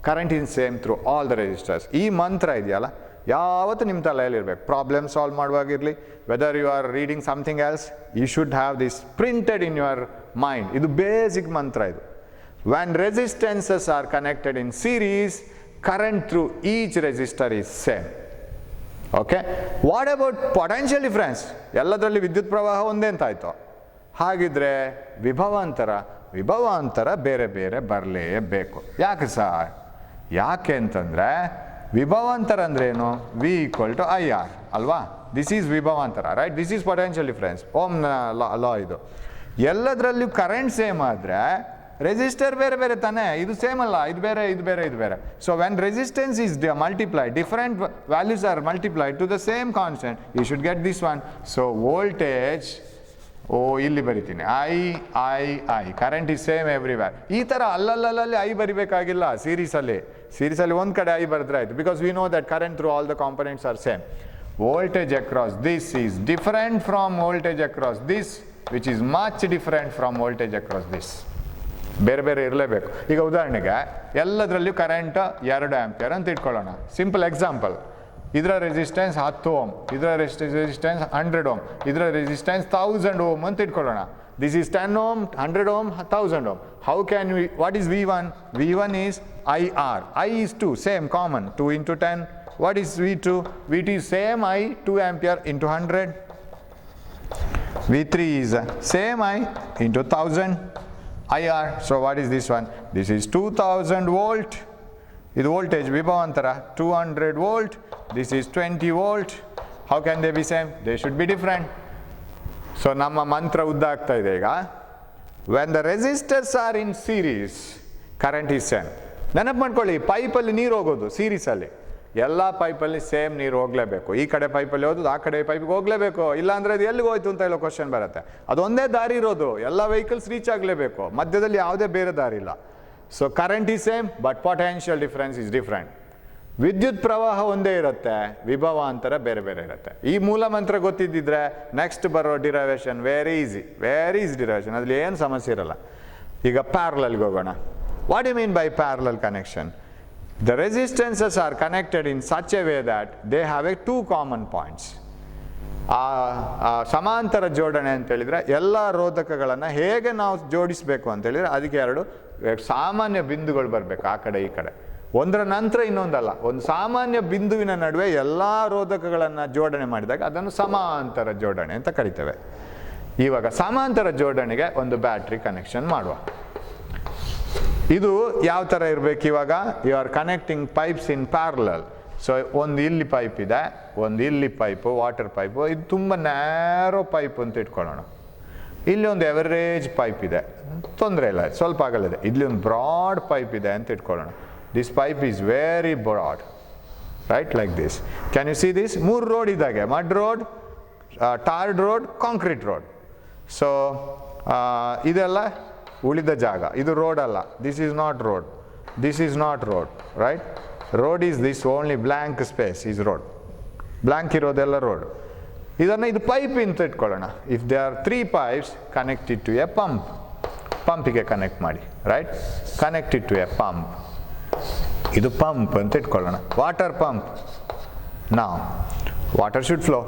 Current is same through all the resistors. ಈ ಮಂತ್ರ ಇದೆಯಲ್ಲ ಯಾವತ್ತೂ ನಿಮ್ಮ ತಲೆಯಲ್ಲಿರಬೇಕು. Problem solve ಮಾಡುವಾಗಿರಲಿ, whether you are reading something else, you should have this printed in your mind. ಇದು basic ಮಂತ್ರ ಇದು. When resistances are connected in series, current through each resistor is same. Okay, what about potential difference? ಎಲ್ಲದರಲ್ಲಿ ವಿದ್ಯುತ್ ಪ್ರವಾಹ ಒಂದೇ ಅಂತಾಯಿತು. ಹಾಗಿದ್ರೆ ವಿಭವಾಂತರ ಬೇರೆ ಬೇರೆ ಬರಲೇಬೇಕು. ಯಾಕೆ ಸರ್? ಯಾಕೆ ಅಂತಂದರೆ ವಿಭವಾಂತರ ಅಂದ್ರೇನು? V = IR ಅಲ್ವಾ? ದಿಸ್ ಈಸ್ ವಿಭವಾಂತರ, right? This is potential difference, ಓಮ್ನ ಲಾ ಇದು. ಎಲ್ಲದರಲ್ಲೂ ಕರೆಂಟ್ ಸೇಮ್ ಆದರೆ ರೆಸಿಸ್ಟರ್ ಬೇರೆ ಬೇರೆ ತಾನೆ, ಇದು ಸೇಮ್ ಅಲ್ಲ, ಇದು ಬೇರೆ. So when resistance is multiplied, different values are multiplied to the same constant, you should get this one. So voltage ಓ ಇಲ್ಲಿ ಬರಿತೀನಿ I current is same everywhere. ಈ ಥರ ಅಲ್ಲಲ್ಲಲ್ಲಿ ಐ ಬರಿಬೇಕಾಗಿಲ್ಲ ಸೀರೀಸಲ್ಲಿ ಒಂದು ಕಡೆ ಐ ಬರೆದ್ರೆ ಆಯಿತು. Because we know that current through all the components are same. Voltage across this is different from voltage across this which is much different from voltage across this. ಬೇರೆ ಬೇರೆ ಇರಲೇಬೇಕು. ಈಗ ಉದಾಹರಣೆಗೆ ಎಲ್ಲದರಲ್ಲಿಯೂ ಕರೆಂಟ್ 2 ಆಂಪಿಯರ್ ಅಂತ ಇಟ್ಕೊಳ್ಳೋಣ. Simple example. ಇದರ resistance 10 ohm, ಇದರ resistance 100 ohm, ಇದರ ರೆಸಿಸ್ಟೆನ್ಸ್ 1000 ಓಮ್ ಅಂತ ಇಟ್ಕೊಳ್ಳೋಣ. This is 10 ohm, 100 ohm, 1000 ohm. How can we, what is V1? V1 is IR. I is 2, same common, 2 into 10. What is V2? V2 is same I, 2 ampere into 100. V3 is same I into 1000 IR. So what is this one? This is 2000 volt. ಇದು voltage ವಿಭವಾಂತರ 200 volt. This is 20 volt. How can they be same? They should be different. So ನಮ್ಮ ಮಂತ್ರ ಉದ್ದ ಆಗ್ತಾ ಇದೆ ಈಗ. When the resistors are in series current is same. ನೆನಪು ಮಾಡ್ಕೊಳ್ಳಿ, ಪೈಪಲ್ಲಿ ನೀರು ಹೋಗೋದು ಸೀರೀಸಲ್ಲಿ, ಎಲ್ಲ ಪೈಪಲ್ಲಿ ಸೇಮ್ ನೀರು ಹೋಗಲೇಬೇಕು. ಈ ಕಡೆ ಪೈಪಲ್ಲಿ ಹೋಗೋದು ಆ ಕಡೆ ಪೈಪಿಗೆ ಹೋಗಲೇಬೇಕು. ಇಲ್ಲಾಂದರೆ ಅದು ಎಲ್ಲಿಗೆ ಹೋಯ್ತು ಅಂತ ಹೇಳೋ ಕ್ವಶನ್ ಬರುತ್ತೆ. ಅದೊಂದೇ ದಾರಿ ಇರೋದು, ಎಲ್ಲ ವೆಹಿಕಲ್ಸ್ ರೀಚ್ ಆಗಲೇಬೇಕು, ಮಧ್ಯದಲ್ಲಿ ಯಾವುದೇ ಬೇರೆ ದಾರಿ ಇಲ್ಲ. So current is same but potential difference is different. ವಿದ್ಯುತ್ ಪ್ರವಾಹ ಒಂದೇ ಇರುತ್ತೆ, ವಿಭವಾಂತರ ಬೇರೆ ಬೇರೆ ಇರುತ್ತೆ. ಈ ಮೂಲ ಮಂತ್ರ ಗೊತ್ತಿದ್ದಿದ್ರೆ ನೆಕ್ಸ್ಟ್ ಬರೋ ಡಿರೈವೇಷನ್ ವೆರಿ ಈಸಿ ಡಿರೈವೇಷನ್, ಅದ್ರಲ್ಲಿ ಏನು ಸಮಸ್ಯೆ ಇರಲ್ಲ. ಈಗ ಪ್ಯಾರಲಲ್ಗೆ ಹೋಗೋಣ. What you mean by parallel connection? The resistances are connected in such a way that they have a 2 common points. ಸಮಾಂತರ ಜೋಡಣೆ ಅಂತ ಹೇಳಿದ್ರೆ ಎಲ್ಲ ರೋಧಕಗಳನ್ನು ಹೇಗೆ ನಾವು ಜೋಡಿಸಬೇಕು ಅಂತ ಹೇಳಿದ್ರೆ ಅದಕ್ಕೆ 2 ಸಾಮಾನ್ಯ ಬಿಂದುಗಳು ಬರಬೇಕು, ಆ ಕಡೆ ಈ ಕಡೆ, ಒಂದರ ನಂತರ ಇನ್ನೊಂದಲ್ಲ. ಒಂದು ಸಾಮಾನ್ಯ ಬಿಂದುವಿನ ನಡುವೆ ಎಲ್ಲ ರೋಧಕಗಳನ್ನು ಜೋಡಣೆ ಮಾಡಿದಾಗ ಅದನ್ನು ಸಮಾಂತರ ಜೋಡಣೆ ಅಂತ ಕರಿತೇವೆ. ಇವಾಗ ಸಮಾಂತರ ಜೋಡಣೆಗೆ ಒಂದು ಬ್ಯಾಟ್ರಿ ಕನೆಕ್ಷನ್ ಮಾಡುವ. ಇದು ಯಾವ ಥರ ಇರಬೇಕು? ಇವಾಗ you are connecting pipes in parallel. So ಒಂದು ಇಲ್ಲಿ ಪೈಪ್ ಇದೆ, ಒಂದು ಇಲ್ಲಿ ಪೈಪು, ವಾಟರ್ ಪೈಪು. ಇದು ತುಂಬ ನ್ಯಾರೋ ಪೈಪ್ ಅಂತ ಇಟ್ಕೊಳ್ಳೋಣ. ಇಲ್ಲಿ ಒಂದು ಎವರೇಜ್ ಪೈಪ್ ಇದೆ, ತೊಂದರೆ ಇಲ್ಲ, ಸ್ವಲ್ಪ ಆಗಲಿದೆ. ಇಲ್ಲಿ ಒಂದು ಬ್ರಾಡ್ ಪೈಪ್ ಇದೆ ಅಂತ ಇಟ್ಕೊಳ್ಳೋಣ. This pipe is very broad, right, like this. Can you see this? 3 road ಇದ್ದಾಗೆ, mud road, tarred road, concrete road. So ಇದೆಲ್ಲ ಉಳಿದ ಜಾಗ, ಇದು ರೋಡ್ ಅಲ್ಲ. This is not road, this is not road, right. Road is this, only blank space is road. Blank ಇರೋದೆಲ್ಲ road. ಇದನ್ನು ಇದು pipe ಅಂತ ಇಟ್ಕೊಳ್ಳೋಣ. If there are 3 pipes connected to a pump, ಪಂಪಿಗೆ ಕನೆಕ್ಟ್ ಮಾಡಿ, right, connected to a pump. ಇದು pump ಅಂತ ಇಟ್ಕೊಳ್ಳೋಣ, ವಾಟರ್ ಪಂಪ್. ನಾವು ವಾಟರ್ ಶುಡ್ ಫ್ಲೋ.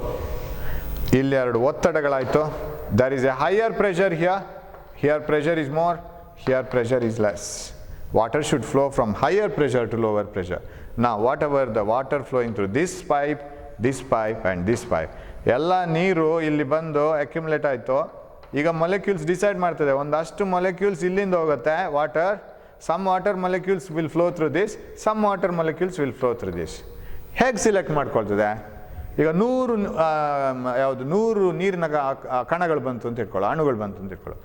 ಇಲ್ಲಿ 2 ಒತ್ತಡಗಳಾಯಿತು. There is a higher pressure here. Here pressure is more, here pressure is less. Water should flow from higher pressure to lower pressure. Now whatever the water flowing through this pipe and this pipe, ಎಲ್ಲ ನೀರು ಇಲ್ಲಿ ಬಂದು accumulate ಆಯಿತು. ಈಗ molecules decide ಮಾಡ್ತದೆ, ಒಂದಷ್ಟು molecules ಇಲ್ಲಿಂದ ಹೋಗುತ್ತೆ water. Some water molecules will flow through this, some water molecules will flow through this. ಹೇಗೆ ಸಿಲೆಕ್ಟ್ ಮಾಡ್ಕೊಳ್ತದೆ? ಈಗ 100 ನೀರಿನ ಕಣಗಳು ಬಂತು ಅಂತ ಇಟ್ಕೊಳ್ಳೋ, ಅಣುಗಳು ಬಂತು ಅಂತ ಇಟ್ಕೊಳ್ಳೋ.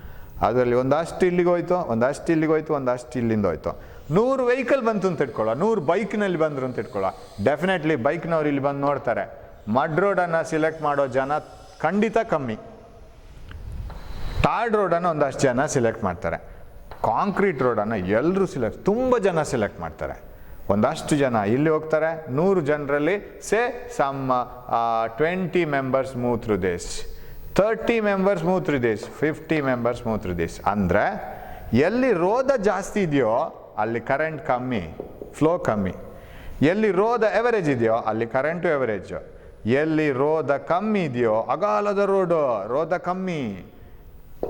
ಅದರಲ್ಲಿ ಒಂದಷ್ಟು ಇಲ್ಲಿಗೆ ಹೋಯ್ತು, ಒಂದಷ್ಟು ಇಲ್ಲಿಗೆ ಹೋಯ್ತು, ಒಂದಷ್ಟು ಇಲ್ಲಿಂದ ಹೋಯ್ತು. 100 ವೆಹಿಕಲ್ ಬಂತು ಅಂತ ಇಟ್ಕೊಳ್ಳೋ, 100 ಬೈಕ್ನಲ್ಲಿ ಬಂದರು ಅಂತ ಇಟ್ಕೊಳ್ಳೋ. ಡೆಫಿನೆಟ್ಲಿ ಬೈಕ್ನವ್ರು ಇಲ್ಲಿ ಬಂದು ನೋಡ್ತಾರೆ. ಮಡ್ ರೋಡನ್ನು ಸಿಲೆಕ್ಟ್ ಮಾಡೋ ಜನ ಖಂಡಿತ ಕಮ್ಮಿ. ಟಾರ್ಡ್ ರೋಡನ್ನು ಒಂದಷ್ಟು ಜನ ಸಿಲೆಕ್ಟ್ ಮಾಡ್ತಾರೆ. ಕಾಂಕ್ರೀಟ್ ರೋಡನ್ನು ಎಲ್ಲರೂ ತುಂಬ ಜನ ಸಿಲೆಕ್ಟ್ ಮಾಡ್ತಾರೆ. ಒಂದಷ್ಟು ಜನ ಇಲ್ಲಿ ಹೋಗ್ತಾರೆ. 100 ಜನರಲ್ಲಿ say some 20 members move through this, 30 members move through this, 50 members move through this. ಅಂದರೆ ಎಲ್ಲಿ ರೋಧ ಜಾಸ್ತಿ ಇದೆಯೋ ಅಲ್ಲಿ ಕರೆಂಟ್ ಕಮ್ಮಿ, ಫ್ಲೋ ಕಮ್ಮಿ. ಎಲ್ಲಿ ರೋಧ ಎವರೇಜ್ ಇದೆಯೋ ಅಲ್ಲಿ ಕರೆಂಟು ಎವರೇಜ್. ಎಲ್ಲಿ ರೋಧ ಕಮ್ಮಿ ಇದೆಯೋ ಅಗಾಲದ ರೋಧ ಕಮ್ಮಿ,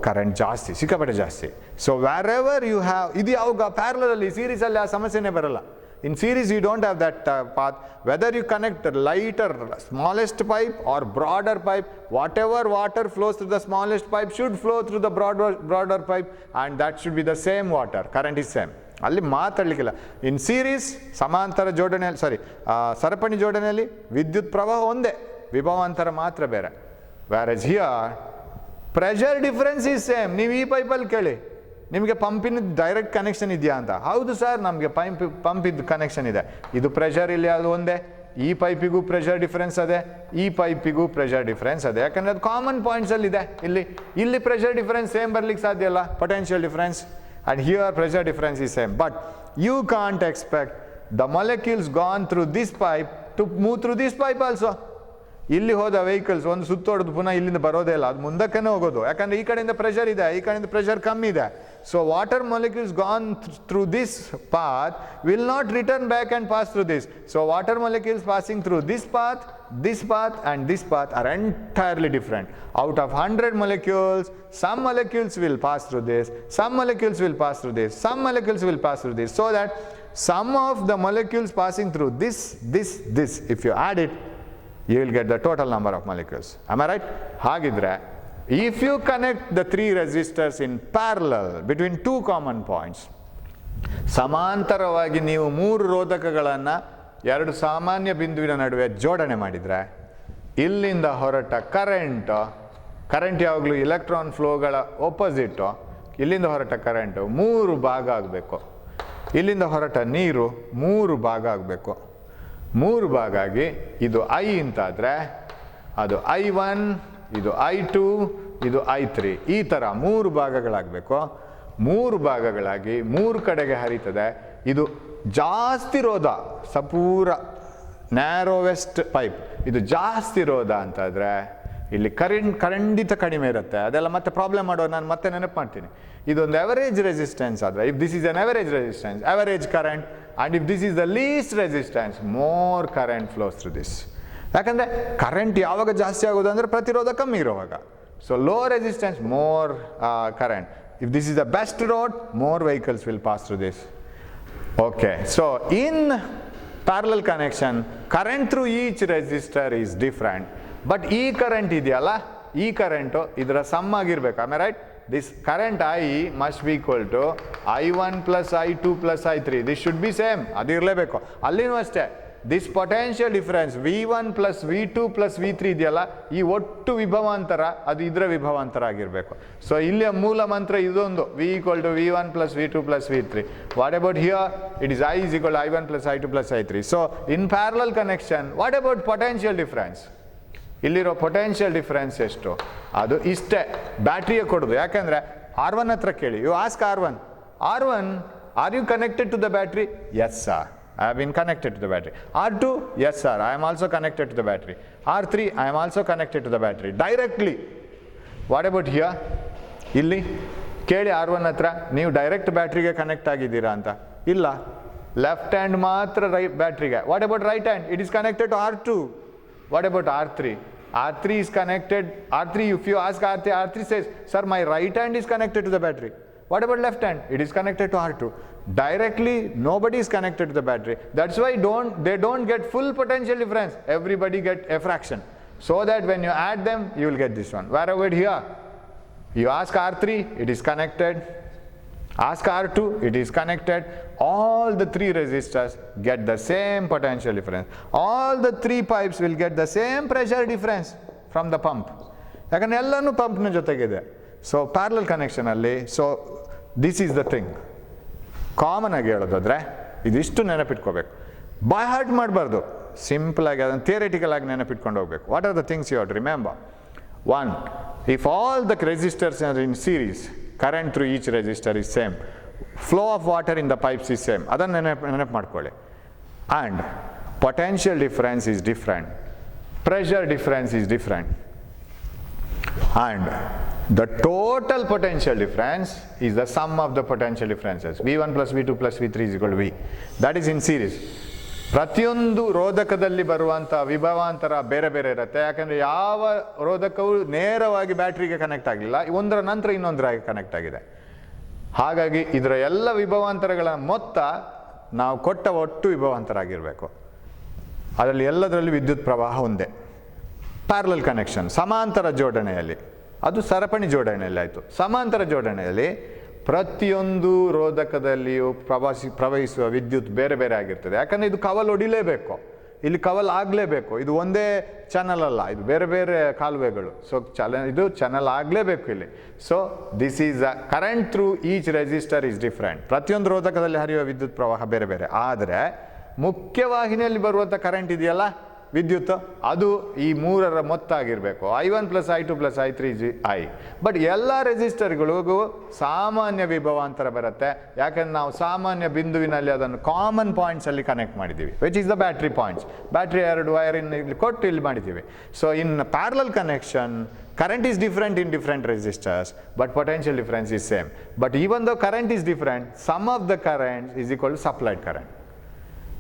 ಕರೆಂಟ್ ಜಾಸ್ತಿ, ಸಿಕ್ಕಾಪಟ್ಟೆ ಜಾಸ್ತಿ. So whatever you have, ಇದು ಯಾವಾಗ ಪ್ಯಾರಲಲ್ಲಿ, ಸೀರೀಸಲ್ಲಿ ಆ ಸಮಸ್ಯೆನೇ ಬರಲ್ಲ. In series you don't have that path. Whether you connect lighter, smallest pipe or broader pipe, whatever water flows through the smallest pipe should flow through the broader pipe, and that should be the same water. Current is same. ಅಲ್ಲಿ ಮಾತಾಡಲಿಕ್ಕಿಲ್ಲ. In series ಸಮಾಂತರ ಜೋಡಣೆಯಲ್ಲಿ, ಸರಪಣಿ ಜೋಡಣೆಯಲ್ಲಿ ವಿದ್ಯುತ್ ಪ್ರವಾಹ ಒಂದೇ, ವಿಭವಾಂತರ ಮಾತ್ರ ಬೇರೆ. ವ್ಯಾರೇಜ್ here pressure difference is same. ನೀವು ಈ ಪೈಪಲ್ಲಿ ಕೇಳಿ, ನಿಮಗೆ ಪಂಪಿನ ಡೈರೆಕ್ಟ್ ಕನೆಕ್ಷನ್ ಇದೆಯಾ ಅಂತ. ಹೌದು ಸರ್, ನಮಗೆ ಪಂಪಿದ್ದು ಕನೆಕ್ಷನ್ ಇದೆ. ಇದು ಪ್ರೆಷರ್ ಇಲ್ಲಿ ಅದು ಒಂದೇ, ಈ ಪೈಪಿಗೂ ಪ್ರೆಷರ್ ಡಿಫರೆನ್ಸ್ ಅದೇ, ಈ ಪೈಪಿಗೂ ಪ್ರೆಷರ್ ಡಿಫರೆನ್ಸ್ ಅದೇ, ಯಾಕಂದರೆ ಅದು ಕಾಮನ್ ಪಾಯಿಂಟ್ಸಲ್ಲಿ ಇದೆ. ಇಲ್ಲಿ ಪ್ರೆಷರ್ ಡಿಫರೆನ್ಸ್ ಸೇಮ್ ಬರ್ಲಿಕ್ಕೆ ಸಾಧ್ಯ ಇಲ್ಲ, potential difference, and here pressure difference is same. But you can't expect the molecules gone through this pipe to move through this pipe also. ಇಲ್ಲಿ ಹೋದ ವೆಹಿಕಲ್ಸ್ ಒಂದು ಸುತ್ತೋಡೋದು ಪುನಃ ಇಲ್ಲಿಂದ ಬರೋದೇ ಇಲ್ಲ, ಅದು ಮುಂದಕ್ಕೇ ಹೋಗೋದು, ಯಾಕಂದರೆ ಈ ಕಡೆಯಿಂದ ಪ್ರೆಷರ್ ಇದೆ, ಈ ಕಡೆಯಿಂದ ಪ್ರೆಷರ್ ಕಮ್ಮಿ ಇದೆ. So water molecules gone through this path will not return back and pass through this. So water molecules passing through this path and this path are entirely different. Out of 100 molecules, some molecules will pass through this, some molecules will pass through this, some molecules will pass through this, so that sum of the molecules passing through this, if you add it, you will get the total number of molecules. Am I right? Hagidre, if you connect the 3 resistors in parallel between 2 common points, ಸಮಾಂತರವಾಗಿ ನೀವು 3 ರೋಧಕಗಳನ್ನು 2 ಸಾಮಾನ್ಯ ಬಿಂದುವಿನ ನಡುವೆ ಜೋಡಣೆ ಮಾಡಿದರೆ, ಇಲ್ಲಿಂದ ಹೊರಟ current ಯಾವಾಗಲೂ electron ಫ್ಲೋಗಳ opposite, ಇಲ್ಲಿಂದ ಹೊರಟ ಕರೆಂಟು 3 ಭಾಗ ಆಗಬೇಕು, ಇಲ್ಲಿಂದ ಹೊರಟ ನೀರು 3 ಭಾಗ ಆಗಬೇಕು. 3 ಭಾಗ ಆಗಿ ಇದು I ಅಂತಾದರೆ ಅದು I1, ಇದು I2, ಇದು I3, ಈ ಥರ 3 ಭಾಗಗಳಾಗಬೇಕು. 3 ಭಾಗಗಳಾಗಿ 3 ಕಡೆಗೆ ಹರಿತದೆ. ಇದು ಜಾಸ್ತಿ ರೋಧ, ಸಪೂರ ನ್ಯಾರೋವೆಸ್ಟ್ ಪೈಪ್, ಇದು ಜಾಸ್ತಿ ರೋಧ ಅಂತಾದರೆ ಇಲ್ಲಿ ಖಂಡಿತ ಕಡಿಮೆ ಇರುತ್ತೆ. ಅದೆಲ್ಲ ಮತ್ತೆ ಪ್ರಾಬ್ಲಮ್ ಮಾಡೋ, ನಾನು ಮತ್ತೆ ನೆನಪು ಮಾಡ್ತೀನಿ. ಇದೊಂದು ಅವರೇಜ್ ರೆಸಿಸ್ಟೆನ್ಸ್ ಆದರೆ, if this is an average resistance, average current, and if this is the least resistance, more current flows through this. ಯಾಕಂದರೆ ಕರೆಂಟ್ ಯಾವಾಗ ಜಾಸ್ತಿ ಆಗೋದು ಅಂದರೆ ಪ್ರತಿರೋಧ ಕಮ್ಮಿ ಇರುವಾಗ. So low resistance, more current. If this is the best road, more vehicles will pass through this. Okay, so in parallel connection, current through each resistor is different, but ಈ current ಇದೆಯಲ್ಲ, ಈ current ಇದರ some ಆಗಿರ್ಬೇಕು. Am I right? This current I must be equal to I1 plus I2 plus I3. This should be same. ಅದು ಇರಲೇಬೇಕು. ಅಲ್ಲಿನೂ ಅಷ್ಟೇ, this potential difference V1 plus V2 plus V3 ಇದೆಯಲ್ಲ, ಈ ಒಟ್ಟು ವಿಭವಾಂತರ ಅದು ಇದರ ವಿಭವಾಂತರ ಆಗಿರಬೇಕು. ಸೊ ಇಲ್ಲಿಯ ಮೂಲ ಮಂತ್ರ ಇದೊಂದು, V equal to V1 plus V2 plus V3. What about here? It is I is equal to I1 plus I2 plus I3. So in parallel connection, what about potential difference? ಇಲ್ಲಿರೋ potential difference ಎಷ್ಟು? ಅದು ಇಷ್ಟೇ, ಬ್ಯಾಟ್ರಿಯ ಕೊಡೋದು. ಯಾಕಂದರೆ R1 ಹತ್ರ ಕೇಳಿ, you ask R1, are you connected to the battery? Yes sir, I have been connected to the battery. R2, yes sir, I am also connected to the battery. R3, I am also connected to the battery directly. What about here? ಇಲ್ಲಿ ಕೇಳಿ R1 ಹತ್ರ, ನೀವು direct ಬ್ಯಾಟ್ರಿಗೆ connect ಆಗಿದ್ದೀರಾ ಅಂತ. ಇಲ್ಲ, left hand ಮಾತ್ರ ಬ್ಯಾಟ್ರಿಗೆ. What about right hand? It is connected to R2. What about R3? R3 is connected. R3, if you ask R3 says, sir, my right hand is connected to the battery. What about left hand? It is connected to R2. Directly, nobody is connected to the battery. That's why they don't get full potential difference. Everybody get a fraction. So that when you add them, you will get this one. Where over here? You ask R3, it is connected. Ask R2, it is connected. All the 3 resistors get the same potential difference. All the 3 pipes will get the same pressure difference from the pump. ಯಾಕಂದರೆ ಎಲ್ಲನೂ ಪಂಪ್ನ ಜೊತೆಗಿದೆ. So parallel ಕನೆಕ್ಷನಲ್ಲಿ, so this is the thing. Common ಆಗಿ ಹೇಳೋದಾದರೆ ಇದಿಷ್ಟು ನೆನಪಿಟ್ಕೋಬೇಕು, by heart ಮಾಡಬಾರ್ದು, ಸಿಂಪಲಾಗಿ ಅದನ್ನು ಥಿಯರಿಟಿಕಲ್ ಆಗಿ ನೆನಪಿಟ್ಕೊಂಡು ಹೋಗ್ಬೇಕು. What are the things you have to remember? 1, if all the resistors are in series, current through each resistor is same, flow of water in the pipes is same. ಅದನ್ನು ನೆನಪು ಮಾಡ್ಕೊಳ್ಳಿ. And potential difference is different, pressure difference is different, and the total potential difference is the sum of the potential differences. V1 plus V2 plus V3 is equal to V. That is in series. ಪ್ರತಿಯೊಂದು ರೋಧಕದಲ್ಲಿ ಬರುವಂಥ ವಿಭವಾಂತರ ಬೇರೆ ಬೇರೆ ಇರುತ್ತೆ. ಯಾಕಂದರೆ ಯಾವ ರೋಧಕವು ನೇರವಾಗಿ ಬ್ಯಾಟ್ರಿಗೆ connect ಆಗಲಿಲ್ಲ, ಒಂದರ ನಂತರ ಇನ್ನೊಂದರಾಗಿ ಕನೆಕ್ಟ್ ಆಗಿದೆ. ಹಾಗಾಗಿ ಇದರ ಎಲ್ಲ ವಿಭವಾಂತರಗಳ ಮೊತ್ತ ನಾವು ಕೊಟ್ಟ ಒಟ್ಟು ವಿಭವಾಂತರ ಆಗಿರಬೇಕು. ಅದರಲ್ಲಿ ಎಲ್ಲದರಲ್ಲಿ ವಿದ್ಯುತ್ ಪ್ರವಾಹ ಒಂದೇ. ಪ್ಯಾರಲಲ್ ಕನೆಕ್ಷನ್, ಸಮಾಂತರ ಜೋಡಣೆಯಲ್ಲಿ, ಅದು ಸರಪಣಿ ಜೋಡಣೆಯಲ್ಲಿ ಆಯಿತು. ಸಮಾಂತರ ಜೋಡಣೆಯಲ್ಲಿ ಪ್ರತಿಯೊಂದು ರೋಧಕದಲ್ಲಿಯೂ ಪ್ರವಹಿಸುವ ವಿದ್ಯುತ್ ಬೇರೆ ಬೇರೆ ಆಗಿರ್ತದೆ. ಯಾಕಂದರೆ ಇದು ಕವಲ್ ಹೊಡಿಲೇಬೇಕು, ಇಲ್ಲಿ ಕವಲ್ ಆಗಲೇಬೇಕು. ಇದು ಒಂದೇ ಚಾನಲ್ ಅಲ್ಲ, ಇದು ಬೇರೆ ಬೇರೆ ಕಾಲುವೆಗಳು. ಸೊ ಇದು ಚಾನಲ್ ಆಗಲೇಬೇಕು ಇಲ್ಲಿ. So this is a current through each resistor is different. ಪ್ರತಿಯೊಂದು ರೋಧಕದಲ್ಲಿ ಹರಿಯುವ ವಿದ್ಯುತ್ ಪ್ರವಾಹ ಬೇರೆ ಬೇರೆ. ಆದರೆ ಮುಖ್ಯವಾಹಿನಿಯಲ್ಲಿ ಬರುವಂಥ ಕರೆಂಟ್ ಇದೆಯಲ್ಲ ವಿದ್ಯುತ್, ಅದು ಈ ಮೂರರ ಮೊತ್ತ ಆಗಿರಬೇಕು. I1 + I2 + I3 I. But ಎಲ್ಲ ರೆಸಿಸ್ಟರ್ಗಳಿಗೂ ಸಾಮಾನ್ಯ ವಿಭವಾಂತರ ಬರುತ್ತೆ, ಯಾಕಂದ್ರೆ ನಾವು ಸಾಮಾನ್ಯ ಬಿಂದುವಿನಲ್ಲಿ ಅದನ್ನು ಕಾಮನ್ ಪಾಯಿಂಟ್ಸಲ್ಲಿ ಕನೆಕ್ಟ್ ಮಾಡಿದ್ದೀವಿ, which is the battery points. Battery 2 wire ಇಲ್ಲಿ ಕೊಟ್ಟು ಇಲ್ಲಿ ಮಾಡಿದ್ದೀವಿ. So in parallel connection current is different in different resistors, but potential difference is same. But even though current is different, sum of the current is equal to supplied current.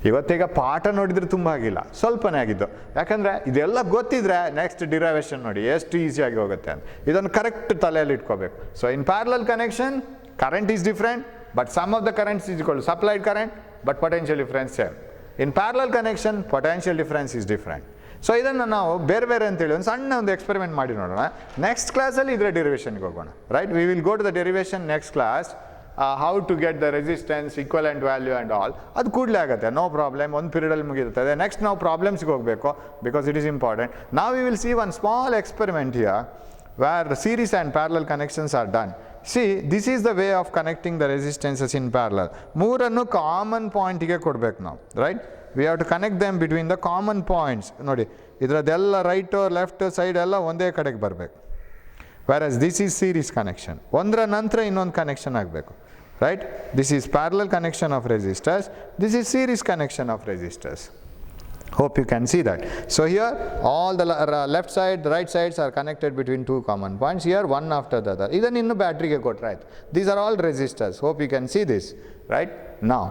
ಇವತ್ತೀಗ ಪಾಠ ನೋಡಿದ್ರೆ ತುಂಬ ಆಗಿಲ್ಲ, ಸ್ವಲ್ಪನೇ ಆಗಿದ್ದು. ಯಾಕಂದರೆ ಇದೆಲ್ಲ ಗೊತ್ತಿದ್ರೆ ನೆಕ್ಸ್ಟ್ ಡಿರೈವೇಷನ್ ನೋಡಿ ಎಷ್ಟು ಈಸಿಯಾಗಿ ಹೋಗುತ್ತೆ ಅಂತ. ಇದನ್ನು ಕರೆಕ್ಟ್ ತಲೆಯಲ್ಲಿ ಇಟ್ಕೋಬೇಕು. So in parallel connection current is different, but sum of the currents is equal to supplied current, but potential difference same. In parallel connection potential difference is different. So ಇದನ್ನು ನಾವು ಬೇರೆ ಬೇರೆ ಅಂತೇಳಿ ಒಂದು ಸಣ್ಣ ಒಂದು ಎಕ್ಸ್ಪೆರಿಮೆಂಟ್ ಮಾಡಿ ನೋಡೋಣ. ನೆಕ್ಸ್ಟ್ ಕ್ಲಾಸಲ್ಲಿ ಇದರ ಡೆರಿವೇಷನ್ಗೆ ಹೋಗೋಣ. Right, we will go to the derivation next class. How to get the resistance, equivalent value and all, ಅದು ಕೂಡಲೇ ಆಗುತ್ತೆ, ನೋ ಪ್ರಾಬ್ಲಮ್, ಒಂದು ಪೀರಿಯಡಲ್ಲಿ ಮುಗಿಯುತ್ತದೆ. ನೆಕ್ಸ್ಟ್ ನಾವು ಪ್ರಾಬ್ಲಮ್ಸ್ಗೆ ಹೋಗಬೇಕು, ಬಿಕಾಸ್ ಇಟ್ ಈಸ್ ಇಂಪಾರ್ಟೆಂಟ್. ನಾವು we will see one small experiment here where series and parallel connections are done. See, this is the way of connecting the resistances in parallel. ಮೂರನ್ನು common ಪಾಯಿಂಟಿಗೆ ಕೊಡಬೇಕು ನಾವು. Right, we have to connect them between the common points. ನೋಡಿ, ಇದರದ್ದೆಲ್ಲ right left side ಎಲ್ಲ ಒಂದೇ ಕಡೆಗೆ ಬರಬೇಕು. whereas this is series connection, ಒಂದರ ನಂತರ ಇನ್ನೊಂದು ಕನೆಕ್ಷನ್ ಆಗಬೇಕು. Right, this is parallel connection of resistors, this is series connection of resistors. Hope you can see that. So here all the left side, the right sides are connected between two common points. Here one after the other. Idan innu battery ge kotre aaytu. These are all resistors. Hope you can see this. Right? Now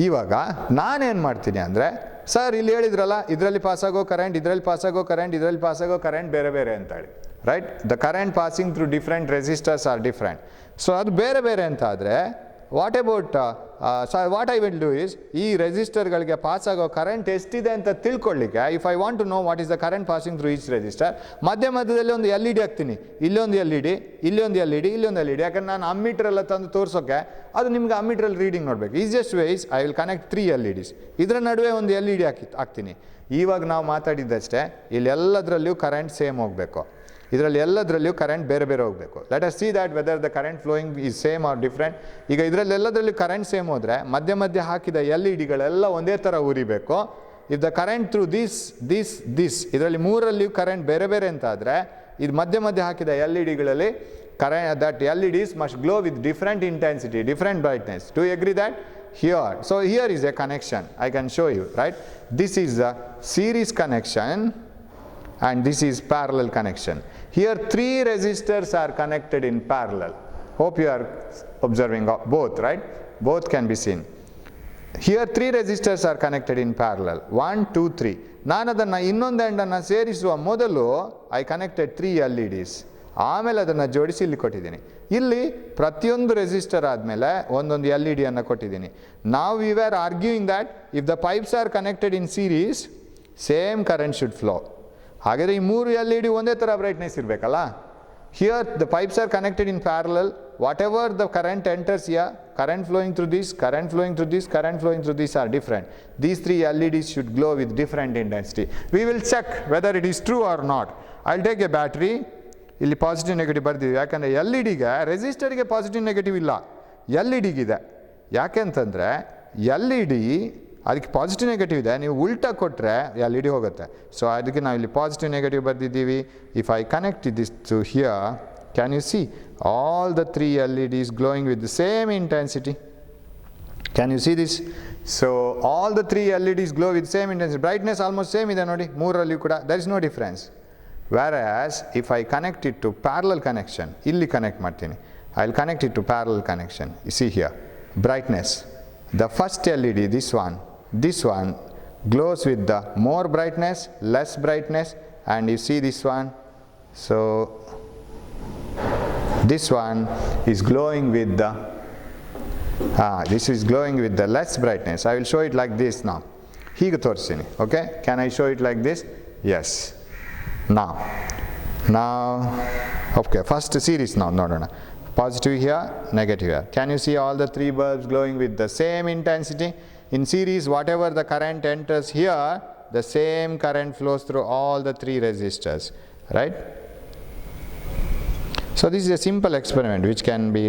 ಇವಾಗ ನಾನೇನು ಮಾಡ್ತೀನಿ ಅಂದರೆ, sir ಇಲ್ಲಿ ಹೇಳಿದ್ರಲ್ಲ ಇದರಲ್ಲಿ pass ಆಗೋ current, ಇದರಲ್ಲಿ pass ಆಗೋ ಕರೆಂಟ್, ಇದರಲ್ಲಿ ಪಾಸ್ ಆಗೋ ಕರೆಂಟ್ ಬೇರೆ ಬೇರೆ ಅಂತ ಹೇಳಿ. Right, the current passing through different resistors are different. So ಅದು ಬೇರೆ ಬೇರೆ ಅಂತ ಆದರೆ what about what I will do is, ಈ ರೆಸಿಸ್ಟರ್ಗಳಿಗೆ ಪಾಸ್ ಆಗೋ ಕರೆಂಟ್ ಎಷ್ಟಿದೆ ಅಂತ ತಿಳ್ಕೊಳ್ಳಿಕ್ಕೆ, if I want to know what is the current passing through each resistor, ಮಧ್ಯದಲ್ಲಿ ಒಂದು LED ಹಾಕ್ತೀನಿ, ಇಲ್ಲೊಂದು LED, ಇಲ್ಲೊಂದು LED, ಇಲ್ಲೊಂದು LED. ಯಾಕಂದ್ರೆ ನಾನು ಅಮ್ಮೀಟ್ರೆಲ್ಲ ತಂದು ತೋರಿಸೋಕ್ಕೆ ಅದು ನಿಮ್ಗೆ ಅಮ್ಮೀಟ್ರಲ್ಲಿ ರೀಡಿಂಗ್ ನೋಡಬೇಕು. Easiest way is I will connect 3 LEDs. ಇದರ ನಡುವೆ ಒಂದು LED ಹಾಕ್ತೀನಿ. ಇವಾಗ ನಾವು ಮಾತಾಡಿದ್ದಷ್ಟೇ, ಇಲ್ಲೆಲ್ಲದರಲ್ಲಿಯೂ ಕರೆಂಟ್ ಸೇಮ್ ಹೋಗಬೇಕು, ಇದರಲ್ಲಿ ಎಲ್ಲದರಲ್ಲಿಯೂ ಕರೆಂಟ್ ಬೇರೆ ಬೇರೆ ಹೋಗಬೇಕು. Let us see that whether the current flowing is same are different. ಈಗ ಇದರಲ್ಲಿ ಎಲ್ಲದರಲ್ಲೂ ಕರೆಂಟ್ ಸೇಮ್ ಹೋದರೆ ಮಧ್ಯೆ ಹಾಕಿದ LEDಗಳೆಲ್ಲ ಒಂದೇ ಥರ ಉರಿಬೇಕು. If the current through this ಇದರಲ್ಲಿ ಮೂರಲ್ಲಿಯೂ ಕರೆಂಟ್ ಬೇರೆ ಬೇರೆ ಅಂತ ಆದರೆ, ಇದು ಮಧ್ಯೆ ಹಾಕಿದ LEDಗಳಲ್ಲಿ that LEDs must glow with different intensity, different brightness. Do you agree that? Here, so here is a connection, I can show you, right? This is a series connection and this is parallel connection. Here 3 resistors are connected in parallel. Hope you are observing both, right? Both can be seen. Here 3 resistors are connected in parallel, 1 2 3. ನಾನು ಅದನ್ನು ಇನ್ನೊಂದು ಎಂಡನ್ನು ಸೇರಿಸುವ ಮೊದಲು I connected 3 LEDs, ಆಮೇಲೆ ಅದನ್ನು ಜೋಡಿಸಿ ಇಲ್ಲಿ ಕೊಟ್ಟಿದ್ದೀನಿ. ಇಲ್ಲಿ ಪ್ರತಿಯೊಂದು ರೆಸಿಸ್ಟರ್ ಆದಮೇಲೆ ಒಂದೊಂದು LED ಅನ್ನು ಕೊಟ್ಟಿದ್ದೀನಿ. ನಾವು we are arguing that if the pipes are connected in series, same current should flow. ಹಾಗಾದರೆ ಈ 3 LED ಒಂದೇ ಥರ ಬ್ರೈಟ್ನೆಸ್ ಇರಬೇಕಲ್ಲ. Here the pipes are connected in parallel, what ever the current enters here, current flowing through this, current flowing through this, current flowing through this are different. These 3 LEDs should glow with different intensity. We will check whether it is true or not. I'll take a battery. ಇಲ್ಲಿ positive negative ಬರ್ತೀವಿ, ಯಾಕಂದರೆ LEDಗೆ ರೆಸಿಸ್ಟರ್ಗೆ positive negative ಇಲ್ಲ, LEDಗಿದೆ. ಯಾಕೆ ಅಂತಂದರೆ LED ಅದಕ್ಕೆ positive negative ಇದೆ, ನೀವು ಉಲ್ಟಾ ಕೊಟ್ಟರೆ LED ಹೋಗುತ್ತೆ. ಸೊ ಅದಕ್ಕೆ ನಾವು ಇಲ್ಲಿ ಪಾಸಿಟಿವ್ ನೆಗೆಟಿವ್ ಬರೆದಿದ್ದೀವಿ. If I connect this to here, can you see all the 3 LEDs glowing with the same intensity? Can you see this? So all the 3 LEDs glow with same intensity. Brightness almost same ಇದೆ ನೋಡಿ ಮೂರಲ್ಲಿಯೂ ಕೂಡ, there is no difference. Whereas if I connect it to parallel connection, ಇಲ್ಲಿ connect ಮಾಡ್ತೀನಿ, I will connect it to parallel connection. You see here, brightness, the first LED, this one glows with the more brightness, less brightness, and you see this one. So this one is glowing with the this is glowing with the less brightness. I will show it like this now. ಹೀಗೆ ತೋರಿಸ್ತೀನಿ. Okay, can I show it like this? Yes. Now okay, first series now ನೋಡೋಣ. Positive here, negative here. Can you see all the 3 bulbs glowing with the same intensity? In series, whatever the current enters here, the same current flows through all the 3 resistors, right? So this is a simple experiment which can be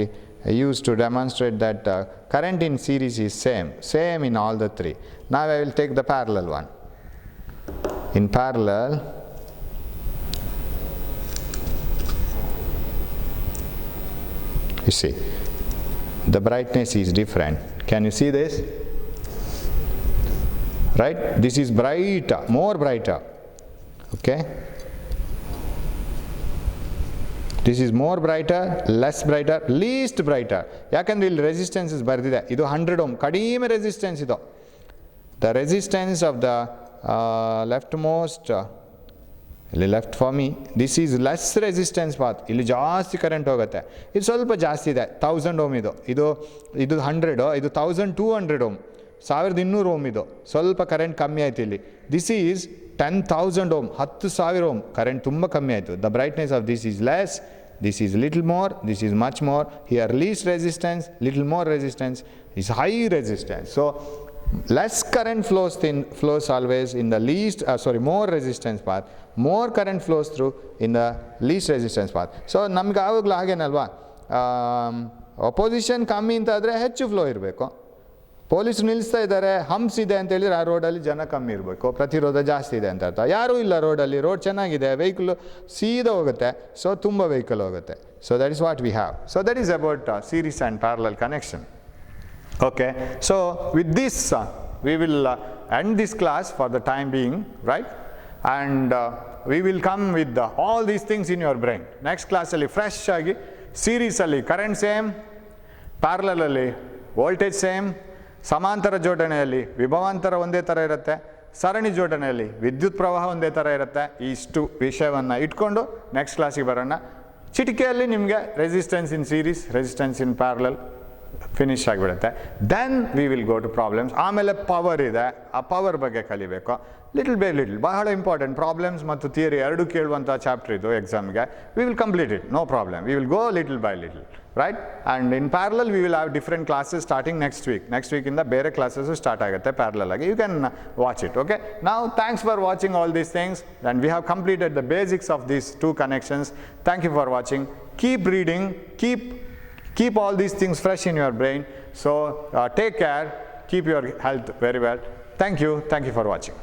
used to demonstrate that current in series is same in all the three. Now I will take the parallel one. In parallel, you see, the brightness is different. Can you see this? Right? This is brighter, more brighter. Okay? This is more brighter, less brighter, least brighter. ಯಾಕಂದ್ರೆ ಇಲ್ಲಿ resistances ಬರೆದಿದೆ. ಇದು 100 ohm ಕಡಿಮೆ resistance ಇದು. The resistance of the leftmost, left for me, this is less resistance path. ಇಲ್ಲಿ ಜಾಸ್ತಿ current ಹೋಗುತ್ತೆ. ಇದು ಸ್ವಲ್ಪ ಜಾಸ್ತಿ ಇದೆ, 1000 ಓಮ್ ಇದು 100, ಇದು 1200 ಓಮ್, 1200 ಓಮ್ ಇದು. ಸ್ವಲ್ಪ ಕರೆಂಟ್ ಕಮ್ಮಿ ಆಯ್ತು ಇಲ್ಲಿ. This is 10,000 ohm, 10,000 ohm, current ತುಂಬ ಕಮ್ಮಿ ಆಯಿತು. The brightness of this is less, this is little more, this is much more. Here least resistance, little more resistance, is high resistance. So less current flows always in the more resistance path. More current flows through in the least resistance path. So ನಮ್ಗೆ ಆವಾಗಲೂ ಹಾಗೇನಲ್ವಾ, opposition ಕಮ್ಮಿ ಅಂತ ಆದರೆ ಹೆಚ್ಚು flow ಇರಬೇಕು. Police ನಿಲ್ಲಿಸ್ತಾ ಇದ್ದಾರೆ, humps ಇದೆ ಅಂತ ಹೇಳಿದ್ರೆ ಆ ರೋಡಲ್ಲಿ ಜನ ಕಮ್ಮಿ ಇರಬೇಕು, ಪ್ರತಿರೋಧ ಜಾಸ್ತಿ ಇದೆ ಅಂತ ಅರ್ಥ. ಯಾರೂ ಇಲ್ಲ ರೋಡಲ್ಲಿ, ರೋಡ್ ಚೆನ್ನಾಗಿದೆ, ವೆಹಿಕಲ್ ಸೀದಾ ಹೋಗುತ್ತೆ, ಸೊ ತುಂಬ ವೆಹಿಕಲ್ ಹೋಗುತ್ತೆ. So that is what we have. So that is about series and parallel connection. Okay, so with this we will end this class for the time being, right? And we will come with all these things in your brain. Next class alli fresh agi series alli current same, parallel alli voltage same, ಸಮಾಂತರ ಜೋಡಣೆಯಲ್ಲಿ ವಿಭವಾಂತರ ಒಂದೇ ಥರ ಇರುತ್ತೆ, ಸರಣಿ ಜೋಡಣೆಯಲ್ಲಿ ವಿದ್ಯುತ್ ಪ್ರವಾಹ ಒಂದೇ ಥರ ಇರುತ್ತೆ. ಇಷ್ಟು ವಿಷಯವನ್ನು ಇಟ್ಕೊಂಡು ನೆಕ್ಸ್ಟ್ ಕ್ಲಾಸಿಗೆ ಬರೋಣ. ಚಿಟಿಕೆಯಲ್ಲಿ ನಿಮಗೆ resistance in series, resistance in parallel finish ಆಗಿಬಿಡುತ್ತೆ. Then we will go to problems. ಆಮೇಲೆ ಪವರ್ ಇದೆ, ಆ ಪವರ್ ಬಗ್ಗೆ ಕಲಿಬೇಕು. ಲಿಟಲ್ ಬೈ ಲಿಟಲ್, ಬಹಳ ಇಂಪಾರ್ಟೆಂಟ್. ಪ್ರಾಬ್ಲಮ್ಸ್ ಮತ್ತು ಥಿಯರಿ ಎರಡು ಕೇಳುವಂಥ ಚಾಪ್ಟರ್ ಇದು ಎಕ್ಸಾಮ್ಗೆ. We will complete it, no problem. We will go little by little, right? And in parallel we will have different classes starting next week. Next week ಇಂದ ಬೇರೆ classes start ಆಗುತ್ತೆ parallel ಆಗಿ. You can watch it, okay? Now thanks for watching all these things, and we have completed the basics of these two connections. Thank you for watching. Keep reading, keep all these things fresh in your brain. So take care, keep your health very well. Thank you for watching.